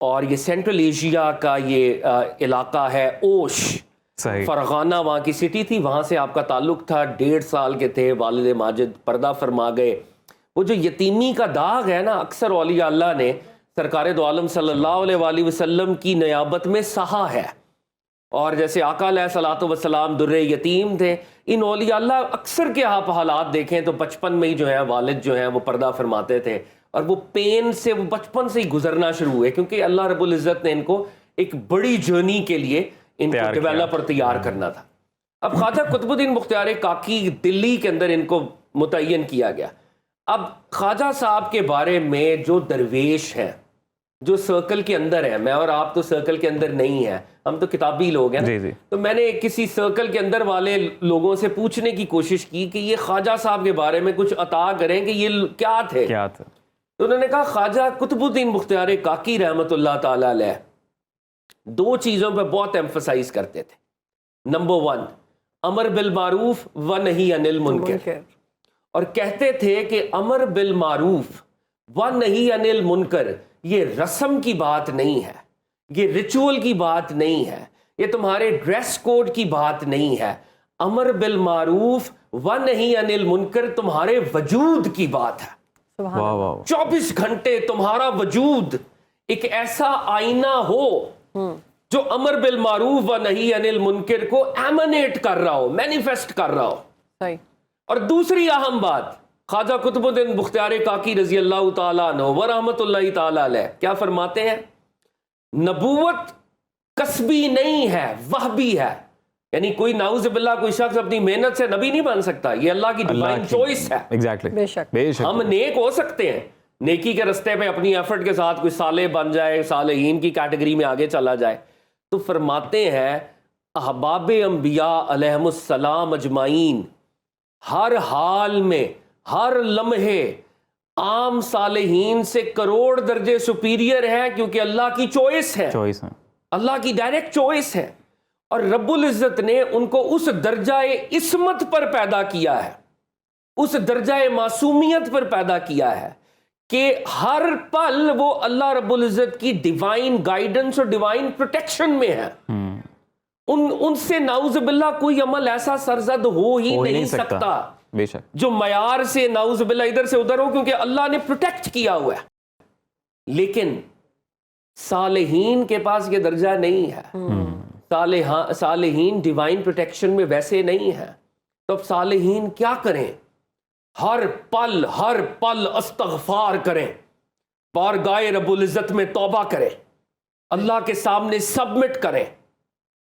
और ये सेंट्रल एशिया का ये इलाका है, ओश सही। फरगाना वहाँ की सिटी थी, वहाँ से आपका ताल्लुक था। 1.5 साल के थे, वालिद माजिद पर्दा फरमा गए। वो जो यतीमी का दाग है ना, अक्सर औलिया अल्लाह ने सरकार दो आलम सल्लल्लाहु अलैहि वसल्लम की नियाबत में सहा है। और जैसे आका अलैहिस्सलातु वस्सलाम दुर्रे यतीम थे, इन औलिया अल्लाह अक्सर के आप हालात देखें तो बचपन में ही जो है वालिद जो है वो पर्दा फरमाते थे, और वो पेन से वो बचपन से ही गुजरना शुरू हुए, क्योंकि अल्लाह रब्बुल इज़्ज़त ने इनको एक बड़ी जर्नी के लिए इनको डेवलप और तैयार करना था। अब ख्वाजा कुतुबुद्दीन मुख्तियार काकी दिल्ली के अंदर इनको मुतय्यन किया गया। अब ख्वाजा साहब के बारे में जो दरवेश हैं, जो सर्कल के अंदर है, मैं और आप तो सर्कल के अंदर नहीं है, हम तो किताबी लोग हैं जी, जी। तो मैंने किसी सर्कल के अंदर वाले लोगों से पूछने की कोशिश की कि ये ख्वाजा साहब के बारे में कुछ अता करें कि ये क्या थे। तो उन्होंने कहा ख्वाजा कुतुबुद्दीन मुख्तियार काकी रहमतुल्लाह ताला अलैह 2 चीज़ों पर बहुत एम्फसाइज करते थे। नंबर 1, अमर बिल मारूफ व नही अनिल मुनकर, और कहते थे कि अमर बिल मारूफ व नही अनिल मुनकर ये रस्म की बात नहीं है, ये रिचुअल की बात नहीं है, ये तुम्हारे ड्रेस कोड की बात नहीं है। अमर बिल मारूफ व नही अनिल मुनकर तुम्हारे वजूद की बात है। 24 घंटे तुम्हारा वजूद एक ऐसा आईना हो जो अमर बिल मारूफ व नही अनिल मुनकर को एमनेट कर रहा हो, मैनिफेस्ट कर रहा हो। सही। और दूसरी अहम बात, ख्वाजा कुतुबुद्दीन मुख्तियार काकी रजी अल्लाह ताला अन्हु व रहमतुल्लाहि ताला अलैह क्या फरमाते हैं? नबूवत कसबी नहीं है, वहबी है। यानी कोई नाउज़ुबिल्लाह कोई शख्स अपनी मेहनत से नबी नहीं बन सकता, ये अल्लाह की डिवाइन चॉइस है। एग्जैक्टली, बेशक। हम नेक हो सकते हैं, नेकी के रास्ते पे अपनी एफर्ट के साथ कोई साले बन जाए, सालेहीन की कैटेगरी में आगे चला जाए। तो फरमाते हैं अहबाब अंबिया अलैहिमुस्सलाम अजमाइन हर हाल में, हर लम्हे आम सालेहीन से करोड़ दर्जे सुपीरियर है, क्योंकि अल्लाह की चॉइस है, अल्लाह की डायरेक्ट चॉइस है। और रब्बुल इज़्ज़त ने उनको उस दर्जाए इस्मत पर पैदा किया है, उस दर्जाए मासूमियत पर पैदा किया है कि हर पल वो अल्लाह रब्बुल इज़्ज़त की डिवाइन गाइडेंस और डिवाइन प्रोटेक्शन में है। उनसे नाउज़ुबिल्लाह कोई अमल ऐसा सरजद हो ही नहीं सकता बेशक जो मयार से नाउज़ुबिल्लाह इधर से उधर हो, क्योंकि अल्लाह ने प्रोटेक्ट किया हुआ है। लेकिन सालेहीन के पास ये दर्जा नहीं है। सालेहीन डिवाइन प्रोटेक्शन में वैसे नहीं है। तो अब सालेहीन क्या करें? हर पल अस्तगफार करें, बारगाह रब्बुल इज़्ज़त में तौबा करें, अल्लाह के सामने सबमिट करें।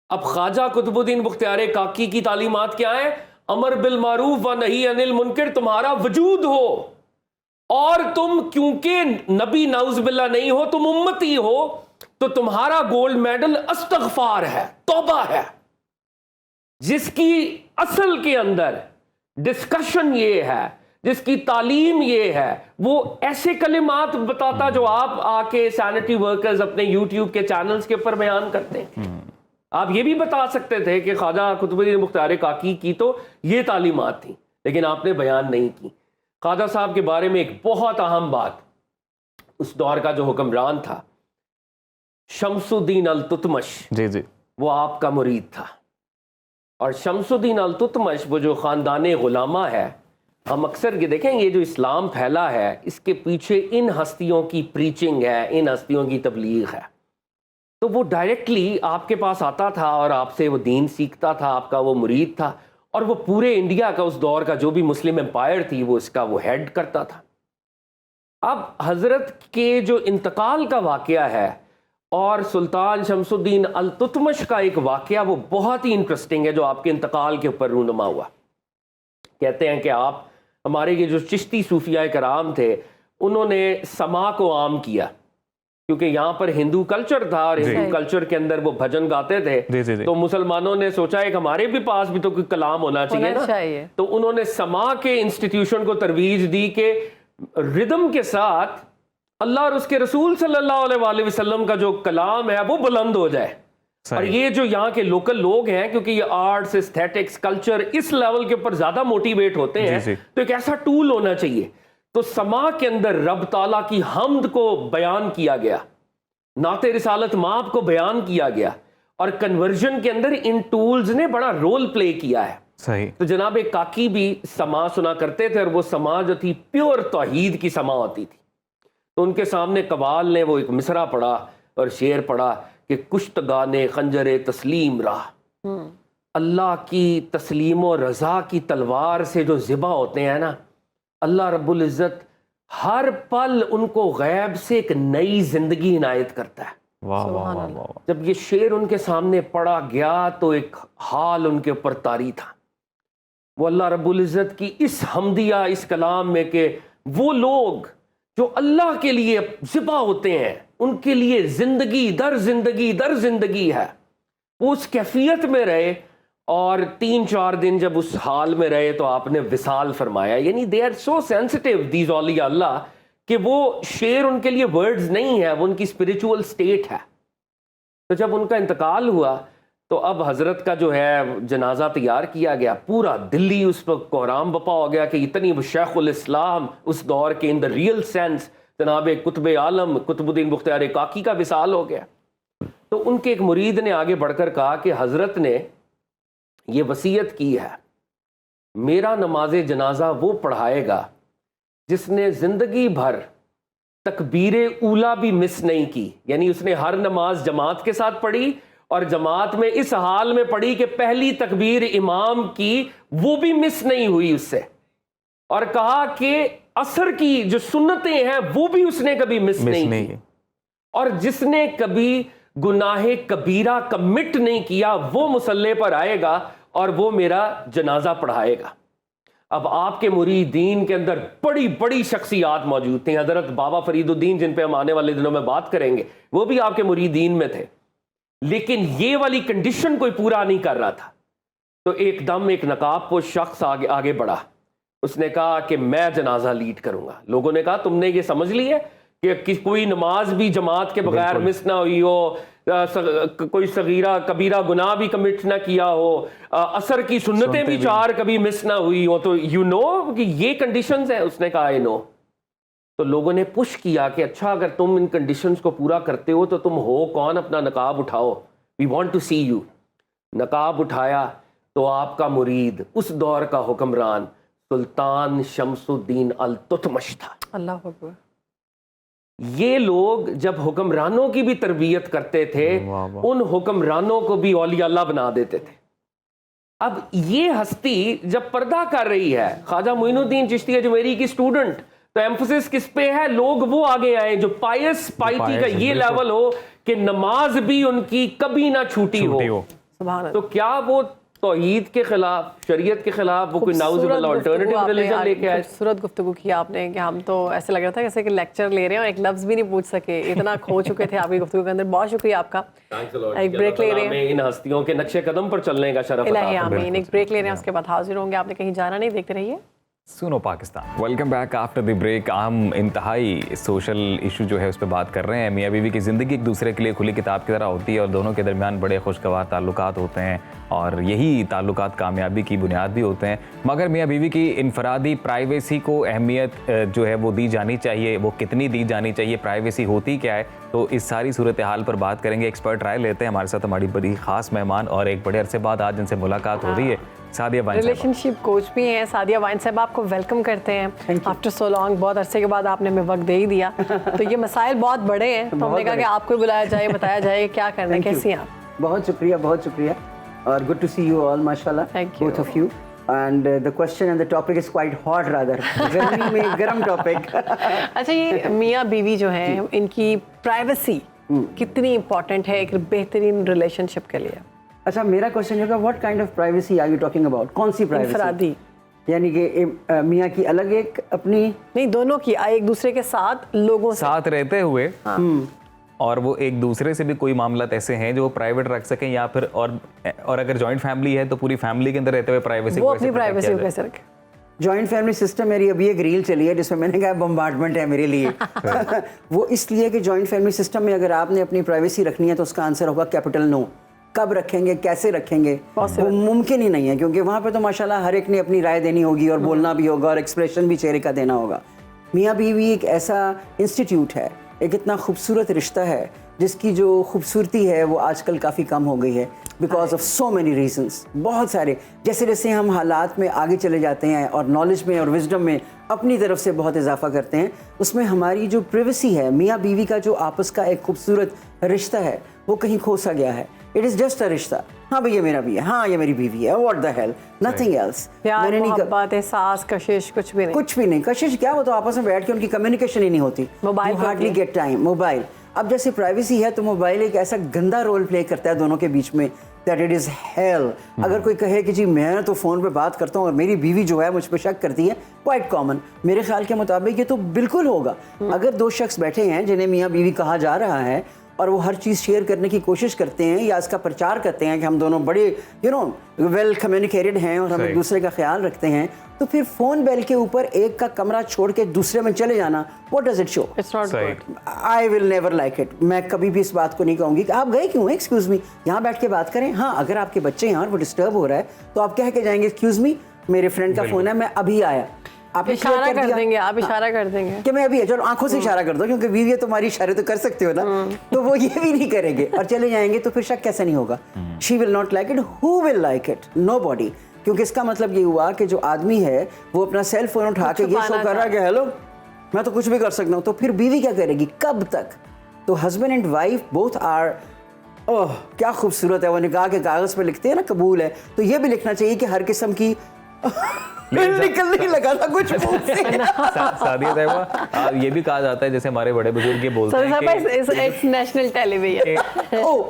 अब ख्वाजा कुतुबुद्दीन मुख्तियार काकी की तालीमात क्या है? अमर बिल मारूफ व नही अनिल मुनकर तुम्हारा वजूद हो, और तुम क्योंकि नबी नाउज़ुबिल्लाह नहीं हो, तुम उम्मती हो, तो तुम्हारा गोल्ड मेडल अस्तगफार है, तौबा है, जिसकी असल के अंदर डिस्कशन ये है, जिसकी तालीम ये है, वो ऐसे कलिमात बताता जो आप आके सैनिटरी वर्कर्स अपने यूट्यूब के चैनल्स के ऊपर बयान करते हैं। आप ये भी बता सकते थे कि ख्वाजा कुतुबुद्दीन मुख्तियार काकी की तो ये तालीमात थी, लेकिन आपने बयान नहीं की। ख्वाजा साहब के बारे में एक बहुत अहम बात, उस दौर का जो हुक्मरान था शमसुद्दीन अल तुतमश, जी, वो आपका मुरीद था। और शमसुद्दीन अल तुतमश वो जो ख़ानदान गुलामा है, हम अक्सर ये देखें, ये जो इस्लाम फैला है इसके पीछे इन हस्तियों की प्रीचिंग है, इन हस्तियों की तबलीग है। तो वो डायरेक्टली आपके पास आता था और आपसे वो दीन सीखता था, आपका वो मुरीद था, और वो पूरे इंडिया का उस दौर का जो भी मुस्लिम एम्पायर थी वो इसका वो हेड करता था। अब हज़रत के जो इंतकाल का वाक़या है और सुल्तान शमसुद्दीन अल तुतमश का एक वाक़या, वो बहुत ही इंटरेस्टिंग है जो आपके इंतकाल के ऊपर रूनुमा हुआ। कहते हैं कि आप हमारे ये जो चिश्ती सूफिया कराम थे, उन्होंने समा को आम किया, क्योंकि यहाँ पर हिंदू कल्चर था और हिंदू कल्चर के अंदर वो भजन गाते थे। जी। तो मुसलमानों ने सोचा एक हमारे भी पास भी तो कोई कलाम होना चाहिए ना। तो उन्होंने समा के इंस्टीट्यूशन को तरवीज दी कि रिदम के साथ अल्लाह और उसके रसूल सल्लल्लाहु अलैहि वसल्लम का जो कलाम है वो बुलंद हो जाए। और ये जो यहाँ के लोकल लोग हैं, क्योंकि ये आर्ट्स, एस्थेटिक्स, कल्चर इस लेवल के ऊपर ज्यादा मोटिवेट होते हैं, तो एक ऐसा टूल होना चाहिए। तो समा के अंदर रब ताला की हम्द को बयान किया गया, नाते रिसालत माप को बयान किया गया, और कन्वर्जन के अंदर इन टूल्स ने बड़ा रोल प्ले किया है। सही। तो जनाब एक काकी भी समा सुना करते थे, और वो समा जो थी प्योर तौहीद की समा होती थी। तो उनके सामने कबाल ने वो एक मिसरा पढ़ा और शेर पढ़ा कि कुश्तगाने खंजरे तस्लीम राह, अल्लाह की तस्लीम और रजा की तलवार से जो ज़िबा होते हैं ना, अल्लाह रब्बुल इज़्ज़त हर पल उनको गैब से एक नई जिंदगी इनायत करता है। वाह वाह वाह वाह। जब ये शेर उनके सामने पढ़ा गया तो एक हाल उनके ऊपर तारी था। वो अल्लाह रब्बुल इज़्ज़त की इस हमदिया, इस कलाम में कि वो लोग जो अल्लाह के लिए ज़िबा होते हैं, उनके लिए जिंदगी दर जिंदगी दर जिंदगी है, वो उस कैफियत में रहे। और 3-4 दिन जब उस हाल में रहे तो आपने विसाल फरमाया। यानी they are so sensitive these औलिया अल्लाह कि वो शेर उनके लिए वर्ड्स नहीं है, वो उनकी स्पिरिचुअल स्टेट है। तो जब उनका इंतकाल हुआ तो अब हजरत का जो है जनाजा तैयार किया गया, पूरा दिल्ली उस पर कोहराम बपा हो गया कि इतनी शेखुल इस्लाम उस दौर के इन द रियल सेंस जनाब कुतुब आलम कुतुबुद्दीन बुख्तियार काकी का विसाल हो गया। तो उनके एक मुरीद ने आगे बढ़कर कहा कि हजरत ने ये वसीयत की है, मेरा नमाज जनाजा वो पढ़ाएगा जिसने जिंदगी भर तकबीरे ऊला भी मिस नहीं की। यानी उसने हर नमाज जमात के साथ पढ़ी और जमात में इस हाल में पढ़ी कि पहली तकबीर इमाम की वो भी मिस नहीं हुई उससे। और कहा कि असर की जो सुन्नतें हैं वो भी उसने कभी मिस नहीं की। और जिसने कभी गुनाहे कबीरा कमिट नहीं किया वो मुसल्ले पर आएगा और वो मेरा जनाजा पढ़ाएगा। अब आपके मुरीदीन के अंदर बड़ी बड़ी शख्सियात मौजूद थे। हजरत बाबा फरीदुद्दीन, जिन पे हम आने वाले दिनों में बात करेंगे, वो भी आपके मुरीदीन में थे, लेकिन ये वाली कंडीशन कोई पूरा नहीं कर रहा था। तो एकदम एक नकाबपोश शख्स आगे बढ़ा, उसने कहा कि मैं जनाजा लीड करूंगा। लोगों ने कहा तुमने ये समझ लिया कि कोई नमाज भी जमात के बगैर मिस ना हुई हो, कोई सगीरा कबीरा गुनाह भी कमिट ना किया हो, असर की सुन्नतें भी 4 कभी मिस ना हुई हो, तो यू नो कि ये कंडीशंस है। उसने कहा आई नो। तो लोगों ने पुश किया कि अच्छा अगर तुम इन कंडीशंस को पूरा करते हो तो तुम हो कौन, अपना नकाब उठाओ, we want to see you. नकाब उठाया तो आपका मुरीद उस दौर का हुक्मरान सुल्तान शमसुद्दीन अल तुतमश था। अल्लाह अकबर। ये लोग जब हुक्मरानों की भी तरबियत करते थे, उन हुक्मरानों को भी औलिया अल्लाह बना देते थे। अब ये हस्ती जब पर्दा कर रही है, ख्वाजा मोइनुद्दीन चिश्ती अजमेरी की स्टूडेंट, तो एम्फोसिस किस पे है, लोग वो आगे आए जो पाइटी का ये लेवल हो कि नमाज भी उनकी कभी ना छूटी हो। तो क्या वो तौहीद के खिलाफ, शरीयत के खिलाफ वो कोई नाउज़ुबिल्लाह अल्टरनेटिव रिलीजन लेके आए? खूबसूरत गुफ्तगू की आपने कि हम तो ऐसे लग रहा था जैसे कि लेक्चर ले रहे हैं और एक लफ्ज़ भी नहीं पूछ सके, इतना खो चुके थे आपकी गुफ्तगू के अंदर। बहुत शुक्रिया आपका। एक ब्रेक ले रहे हैं, इन हस्तियों के नक्शे कदम पर चलने का शरफ अता आमीन। एक ब्रेक ले रहे हैं, उसके बाद हाजिर होंगे। आपने कहीं जाना नहीं, देखते रहिए सुनो Pakistan. Welcome back after the break. हम इंतहाई सोशल इशू जो है उस पर बात कर रहे हैं। मियाँ बीवी की ज़िंदगी एक दूसरे के लिए खुली किताब की तरह होती है और दोनों के दरमियान बड़े खुशगवार ताल्लुकात होते हैं और यही ताल्लुकात कामयाबी की बुनियाद भी होते हैं। मगर मियाँ बीवी की इनफरादी प्राइवेसी को अहमियत जो है वो दी जानी चाहिए, वो कितनी दी जानी चाहिए, प्राइवेसी होती क्या है, तो इस सारी सूरत हाल पर बात करेंगे। एक्सपर्ट राय लेते हैं। हमारे साथ हमारी बड़ी ख़ास मेहमान और एक बड़े अरसे बाद आज इनसे मुलाकात हो रही है, सादिया वाइन साहब, रिलेशनशिप कोच भी हैं। सादिया वाइन साहब, आपको वेलकम करते हैं आफ्टर सो लॉन्ग। बहुत अरसे के बाद आपने हमें वक्त दे ही दिया। तो ये मसाइल बहुत बड़े हैं, तो हमने कहा कि आपको बुलाया जाए, बताया जाए क्या करना है, कैसी हैं आप? बहुत शुक्रिया, बहुत शुक्रिया, और good to see you all, माशाल्लाह, both of you. And the question and the topic is quite hot rather. गर्मी में गर्म टॉपिक। अच्छा, ये मियाँ बीवी जो हैं, इनकी प्राइवेसी कितनी इम्पोर्टेंट है एक बेहतरीन रिलेशनशिप के लिए? अच्छा, मेरा क्वेश्चन होगा what kind of privacy are you talking about? कौन सी प्राइवेसी? इनफरादी, यानी कि मियाँ की अलग एक अपनी, नहीं दोनों की, एक दूसरे के साथ, लोगों साथ रहते हुए और वो एक दूसरे से भी कोई मामला ऐसे हैं जो प्राइवेट रख सकें, या फिर और अगर जॉइंट फैमिली है तो पूरी फैमिली के अंदर रहते हुए प्राइवेसी, वो अपनी प्राइवेसी को कैसे रखें? जॉइंट फैमिली सिस्टम मेरी अभी एक रील चली है जिसमें मैंने कहा बम्बार्डमेंट है मेरे लिए। वो इसलिए कि जॉइंट फैमिली सिस्टम में अगर आपने अपनी प्राइवेसी रखनी है तो उसका आंसर होगा कैपिटल नो। कब रखेंगे, कैसे रखेंगे, वो मुमकिन ही नहीं है, क्योंकि वहाँ पे तो माशाल्लाह हर एक ने अपनी राय देनी होगी और बोलना भी होगा और एक्सप्रेशन भी चेहरे का देना होगा। मियाँ बीवी एक ऐसा इंस्टीट्यूट है, एक इतना खूबसूरत रिश्ता है जिसकी जो खूबसूरती है वो आजकल काफ़ी कम हो गई है because of so many reasons. बहुत सारे, जैसे जैसे हम हालात में आगे चले जाते हैं और नॉलेज में और विजडम में अपनी तरफ से बहुत इजाफा करते हैं, उसमें हमारी जो प्रिवेसी है, मियाँ बीवी का जो आपस का एक खूबसूरत रिश्ता है, वो कहीं खोसा गया है। इट इज़ जस्ट अ रिश्ता, हाँ भाई ये मेरा भी है, हाँ ये मेरी बीवी है, what the hell, nothing else. प्यार, मोहब्बत, एहसास, कशिश कुछ भी नहीं। कुछ भी नहीं, कशिश क्या, वो तो आपस में बैठ के उनकी कम्युनिकेशन ही नहीं होती। Mobile hardly get time. Mobile, अब जैसे प्राइवेसी है तो मोबाइल एक ऐसा गंदा रोल प्ले करता है दोनों के बीच में दैट इट इज़ हेल। अगर कोई कहे कि जी मैं तो फ़ोन पे बात करता हूँ और मेरी बीवी जो है मुझ पर शक करती है, क्वाइट कॉमन। मेरे ख्याल के मुताबिक ये तो बिल्कुल होगा। अगर दो शख्स बैठे हैं जिन्हें मियाँ बीवी कहा जा रहा है और वो हर चीज़ शेयर करने की कोशिश करते हैं या इसका प्रचार करते हैं कि हम दोनों बड़े वेल कम्युनिकेटेड हैं और हम एक दूसरे का ख्याल रखते हैं, तो फिर फ़ोन बेल के ऊपर एक का कमरा छोड़ के दूसरे में चले जाना, what does it show? It's not good. I will never like it. मैं कभी भी इस बात को नहीं कहूँगी कि आप गए क्यों, एक्सक्यूज़ मी, यहाँ बैठ के बात करें। हाँ, अगर आपके बच्चे हैं और वो डिस्टर्ब हो रहा है तो आप कह के जाएंगे एक्सक्यूज़ मी मेरे फ्रेंड का फ़ोन है, मैं अभी आया। आप इशारा कर देंगे, आप इशारा कर देंगे कि मैं अभी, चलो आंखों से इशारा कर दो, क्योंकि बीवी है तुम्हारी, इशारे तो कर सकते हो ना। तो वो ये भी नहीं करेंगे और चले जाएंगे, तो फिर शक कैसे नहीं होगा? She will not like it, who will like it? Nobody. क्योंकि इसका मतलब ये हुआ कि जो आदमी है वो अपना सेल फोन उठा के ये शो कर रहा है कि हेलो मैं तो कुछ भी कर सकता हूँ, तो फिर बीवी क्या करेगी, कब तक? तो husband and wife both are, oh क्या खूबसूरत है, वो निकाह के कागज पे लिखते हैं ना कबूल है, तो ये भी लिखना चाहिए कि हर किस्म की निकलने लगा था कुछ सादिया साहिबा, ये भी कहा जाता है, जैसे हमारे बड़े बुजुर्ग ये बोलते हैं कि नेशनल टेलीविजन,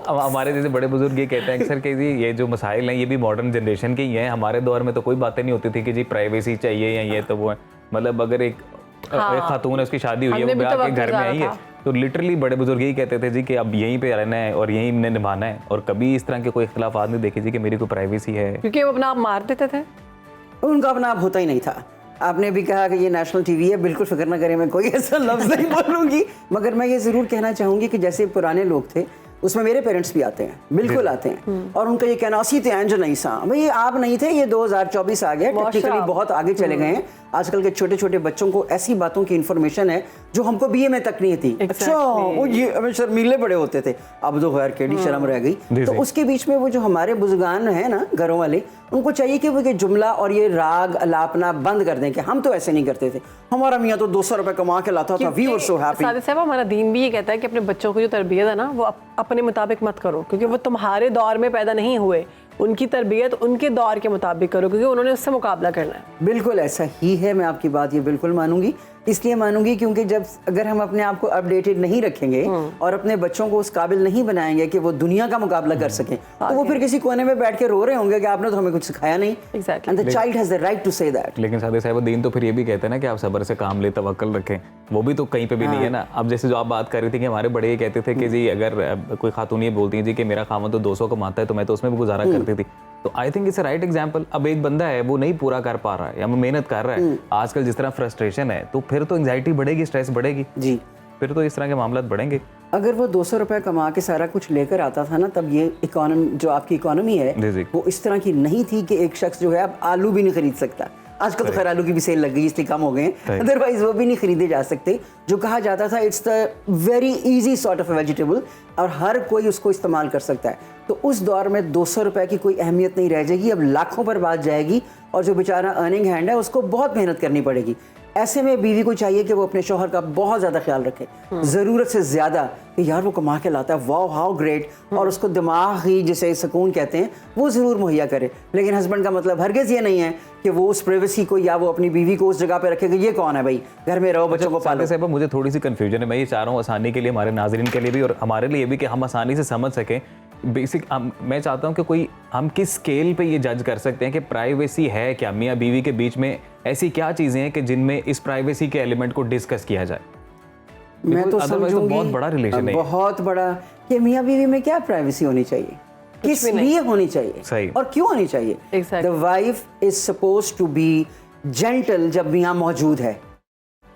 हमारे जैसे बड़े बुजुर्ग ये कहते हैं अक्सर कि जी ये जो मसाइल हैं ये भी मॉडर्न जनरेशन के ही हैं। हमारे दौर में तो कोई बातें नहीं होती थी कि जी प्राइवेसी चाहिए या ये तो वो है, मतलब अगर एक खातून है उसकी शादी हुई है, वो ब्याह के घर में आई है, तो लिटरली बड़े बुजुर्ग यही कहते थे जी कि अब यहीं पे रहना है और यहीं निभाना है, और कभी इस तरह के कोई इख्तिलाफात नहीं देखे जी कि मेरी कोई प्राइवेसी है, क्योंकि वो अपना आप मार देते थे। उनका अपना आप होता ही नहीं था। आपने भी कहा कि ये नेशनल टीवी है, बिल्कुल फिक्र ना करें, मैं कोई ऐसा लफ्ज़ नहीं बोलूँगी, मगर मैं ये ज़रूर कहना चाहूँगी कि जैसे पुराने लोग थे उसमें मेरे पेरेंट्स भी आते हैं, बिल्कुल आते हैं, और उनका ये कहना असी थे एंज नहीं सा, भाई आप नहीं थे, ये 2024 आ गया, टेक्निकली बहुत आगे चले गए हैं। आजकल के छोटे छोटे बच्चों को ऐसी बातों की इन्फॉर्मेशन है जो हमको बीए में तक नहीं थी। अच्छा, वो ये हमें शर्मीले बड़े होते थे, अब तो खैर केड़ी शर्म रह गई। तो उसके बीच में वो जो हमारे बुजुर्गान हैं ना घरों वाले, उनको चाहिए कि वो ये जुमला और ये राग अलापना बंद कर दें कि हम तो ऐसे नहीं करते थे, हमारा मियाँ तो 200 रुपए कमा के लाता था, वी वर सो हैप्पी। सादिया साहब, हमारा दीन भी ये कहता है कि अपने बच्चों को जो तरबियत है ना वो अपने मुताबिक मत करो, क्योंकि वो तुम्हारे दौर में पैदा नहीं हुए, उनकी तरबियत उनके दौर के मुताबिक करो, क्योंकि उन्होंने उससे मुकाबला करना है। बिल्कुल ऐसा ही है, मैं आपकी बात ये बिल्कुल मानूंगी, इसलिए मानूंगी क्योंकि जब अगर हम अपने आप को अपडेटेड नहीं रखेंगे और अपने बच्चों को उस काबिल नहीं बनाएंगे कि वो दुनिया का मुकाबला कर सकें, तो वो फिर किसी कोने में बैठ के रो रहे होंगे कि आपने तो हमें कुछ सिखाया नहीं। And the child has the right to say that. लेकिन सादिया साहिबा, दीन तो फिर ये भी कहते हैं ना कि आप सब्र से काम ले, तवक्कल रखें, वो भी तो कहीं पे भी नहीं है ना। अब जैसे जो आप बात कर रही थी कि हमारे बड़े ये कहते थे कि जी अगर कोई खातून ये बोलती है जी कि मेरा खामन तो 200 कमाता है तो मैं तो उसमें भी गुजारा करती थी, तो I think it's a right example. अब एक बंदा है वो नहीं पूरा कर पा रहा है या मेहनत कर रहा है, आजकल जिस तरह फ्रस्ट्रेशन है, तो फिर तो एंजाइटी बढ़ेगी, स्ट्रेस बढ़ेगी जी, फिर तो इस तरह के मामला बढ़ेंगे। अगर वो 200 रुपए कमा के सारा कुछ लेकर आता था ना, तब ये इकोनॉमी जो आपकी इकोनॉमी है वो इस तरह की नहीं थी कि एक शख्स जो है अब आलू भी नहीं खरीद सकता। आजकल तो खैर आलू की भी सेल लग गई इसलिए कम हो गए हैं, अदरवाइज वो भी नहीं खरीदे जा सकते। जो कहा जाता था it's the very easy sort of vegetable और हर कोई उसको इस्तेमाल कर सकता है, तो उस दौर में 200 रुपए की कोई अहमियत नहीं रह जाएगी, अब लाखों पर बात जाएगी और जो बेचारा अर्निंग हैंड है उसको बहुत मेहनत करनी पड़ेगी। ऐसे में बीवी को चाहिए कि वो अपने शौहर का बहुत ज़्यादा ख्याल रखे, ज़रूरत से ज़्यादा, कि यार वो कमा के लाता है, वाओ हाउ ग्रेट, और उसको दिमाग ही जिसे सुकून कहते हैं वो ज़रूर मुहैया करे। लेकिन हस्बैंड का मतलब हरगिज़ ये नहीं है कि वो उस प्राइवेसी को या वो अपनी बीवी को उस जगह पे रखे कि ये कौन है भाई, घर में रहो, बच्चों को पालो। साहब, मुझे थोड़ी सी कन्फ्यूजन है, मैं ये चाह रहा हूँ आसानी के लिए, हमारे नाजरीन के लिए भी और हमारे लिए भी, कि हम आसानी से समझ सकें। बेसिक मैं चाहता हूं कि कोई हम किस स्केल पे ये जज कर सकते हैं कि प्राइवेसी है क्या, मियाँ बीवी के बीच में ऐसी क्या चीज़ें हैं कि जिनमें इस प्राइवेसी के एलिमेंट को डिस्कस किया जाए। मैं तो समझूंगी बहुत बड़ा रिलेशन है, बहुत बड़ा, कि मियाँ बीवी में क्या प्राइवेसी होनी चाहिए, किस लिए होनी चाहिए, सही, और क्यों होनी चाहिए। The wife is suppose to be gentle जब मियाँ मौजूद है,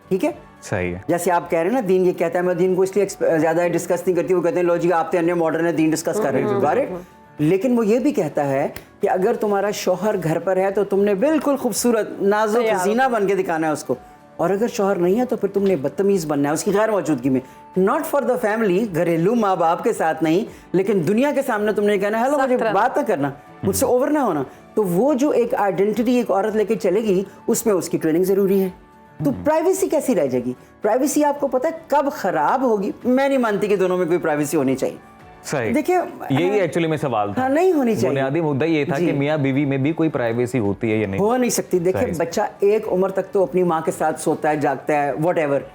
ठीक है, सही है। जैसे आप कह रहे हैं ना, दीन ये कहता है, मैं दीन को इसलिए ज़्यादा डिस्कस नहीं करती, वो कहते हैं लो जी आप तो अन्य मॉडर्न है, दीन डिस्कस कर रहे हैं, लेकिन वो ये भी कहता है कि अगर तुम्हारा शौहर घर पर है तो तुमने बिल्कुल खूबसूरत नाजुक हसीना बन के दिखाना है उसको, और अगर शौहर नहीं है तो फिर तुमने बदतमीज़ बनना है उसकी गैर मौजूदगी में। नॉट फॉर द फैमिली, घरेलू माँ बाप के साथ नहीं, लेकिन दुनिया के सामने तुमने कहना हेलो मुझे बात ना करना, मुझसे ओवर ना होना। तो वो जो एक आइडेंटिटी एक औरत लेके चलेगी उसमें उसकी ट्रेनिंग ज़रूरी है। तो प्राइवेसी कैसी रह जाएगी? प्राइवेसी आपको पता है कब खराब होगी? मैं नहीं मानती कि दोनों में कोई प्राइवेसी होनी चाहिए। सही, देखिए यही एक्चुअली में सवाल था। हाँ, नहीं होनी चाहिए। बुनियादी मुद्दा ये था कि मियाँ बीवी में भी कोई प्राइवेसी होती है या नहीं? हो नहीं सकती। देखिए बच्चा एक उम्र तक तो अपनी माँ के साथ सोता है, जागता है, व्हाटएवर,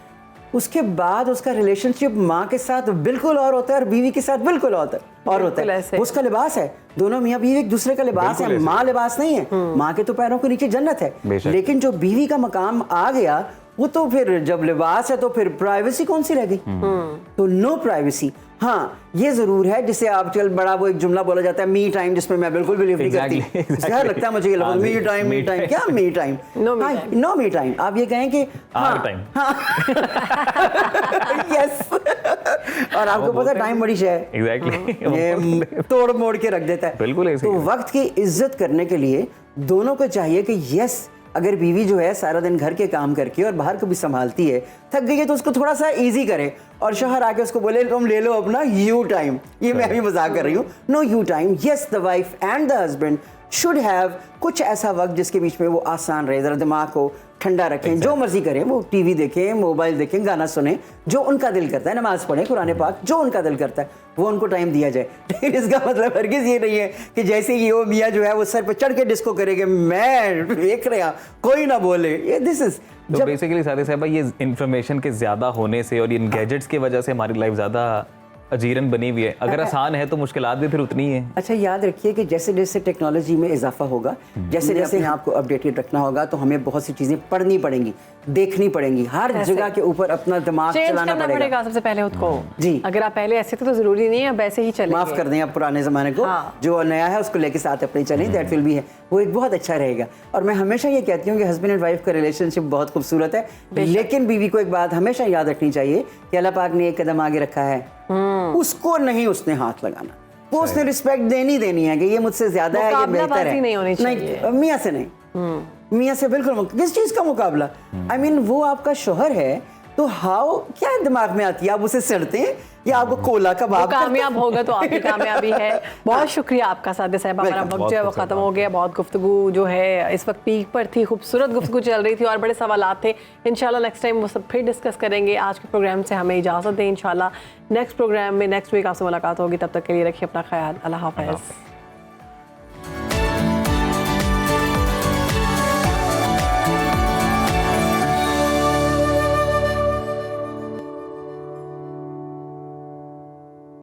उसके बाद उसका रिलेशनशिप माँ के साथ बिल्कुल और होता है और बीवी के साथ बिल्कुल और होता है। उसका लिबास है, दोनों मियाँ बीवी एक दूसरे का लिबास है, माँ लिबास नहीं है। माँ के तो पैरों के नीचे जन्नत है, लेकिन जो बीवी का मकाम आ गया वो तो फिर जब लिबास है तो फिर प्राइवेसी कौन सी रह गई? तो नो प्राइवेसी। हाँ ये जरूर है, जिसे आप चल बड़ा वो एक जुमला बोला जाता है मी टाइम, जिसमें मैं बिल्कुल बिलीव नहीं करती। क्या लगता है मुझे ये लफ्ज़ मी टाइम क्या me time? No me time. आप ये कहें कि यस, और आपको पता है टाइम बड़ी शय है, एग्जैक्टली तोड़ मोड़ के रख देता है। बिल्कुल। तो वक्त की इज्जत करने के लिए दोनों को चाहिए कि यस, अगर बीवी जो है सारा दिन घर के काम करके और बाहर को भी संभालती है, थक गई है तो उसको थोड़ा सा इजी करे, और शोहर आके उसको बोले तुम ले लो अपना यू टाइम। ये मैं भी मजाक कर रही हूँ, no you time. Yes, the wife and the husband should have कुछ ऐसा वक्त जिसके बीच में वो आसान रहे, जरा दिमाग को ठंडा रखें, जो मर्जी करें, वो टीवी देखें, मोबाइल देखें, गाना सुने, जो उनका दिल करता है, नमाज पढ़ें, कुरान पाक, जो उनका दिल करता है वो उनको टाइम दिया जाए। लेकिन इसका मतलब हरगिज़ ये नहीं है कि जैसे ही वो मियाँ जो है वो सर पे चढ़ के डिस्को करेंगे, मैं देख रहा कोई ना बोले, ये दिस इज तो बेसिकली सादे साहब ये इन्फॉर्मेशन के ज़्यादा होने से और इन गैजेट्स की वजह से हमारी लाइफ ज़्यादा अजीरन बनी हुई है। अगर आसान है तो मुश्किलात भी फिर उतनी ही है। अच्छा याद रखिए कि जैसे जैसे टेक्नोलॉजी में इजाफा होगा, जैसे जैसे आपको अपडेटेड रखना होगा, तो हमें बहुत सी चीज़ें पढ़नी पड़ेंगी, देखनी पड़ेंगी, हर जगह के ऊपर अपना दिमाग चलाना पड़ेगा। सबसे पहले खुद को जी, अगर आप पहले ऐसे थे तो जरूरी नहीं है वैसे ही चलें, माफ कर दें आप पुराने ज़माने को। जो नया है उसको लेके साथ अपने चलें, दैट विल बी है, वो एक बहुत अच्छा रहेगा। और मैं हमेशा ये कहती हूँ कि हस्बैंड एंड वाइफ का रिलेशनशिप बहुत खूबसूरत है, लेकिन बीवी को एक बात हमेशा याद रखनी चाहिए कि अल्लाह पाक ने एक कदम आगे रखा है, उसको नहीं उसने हाथ लगाना, वो उसने रिस्पेक्ट देनी है कि ये मुझसे ज्यादा है, ये बेहतर है, नहीं मियाँ से नहीं, मियाँ से बिल्कुल किस चीज का मुकाबला। आई मीन वो आपका शोहर है तो हाउ क्या दिमाग में आती है, आप उसे सड़ते हैं या आपको कोला का बाप कामयाब होगा तो आपकी कामयाबी है। बहुत शुक्रिया आपका सादे साहब, हमारा वक्त जो है वो खत्म हो गया। बहुत गुफ्तगू जो है इस वक्त पीक पर थी, खूबसूरत गुफ्तगू चल रही थी और बड़े सवालात थे। इंशाल्लाह नेक्स्ट टाइम वो सब फिर डिस्कस करेंगे। आज के प्रोग्राम से हमें इजाज़त दें, इंशाल्लाह नेक्स्ट प्रोग्राम में नेक्स्ट वीक आपसे मुलाकात होगी। तब तक के लिए रखिए अपना ख्याल। अल्लाह हाफ़िज़।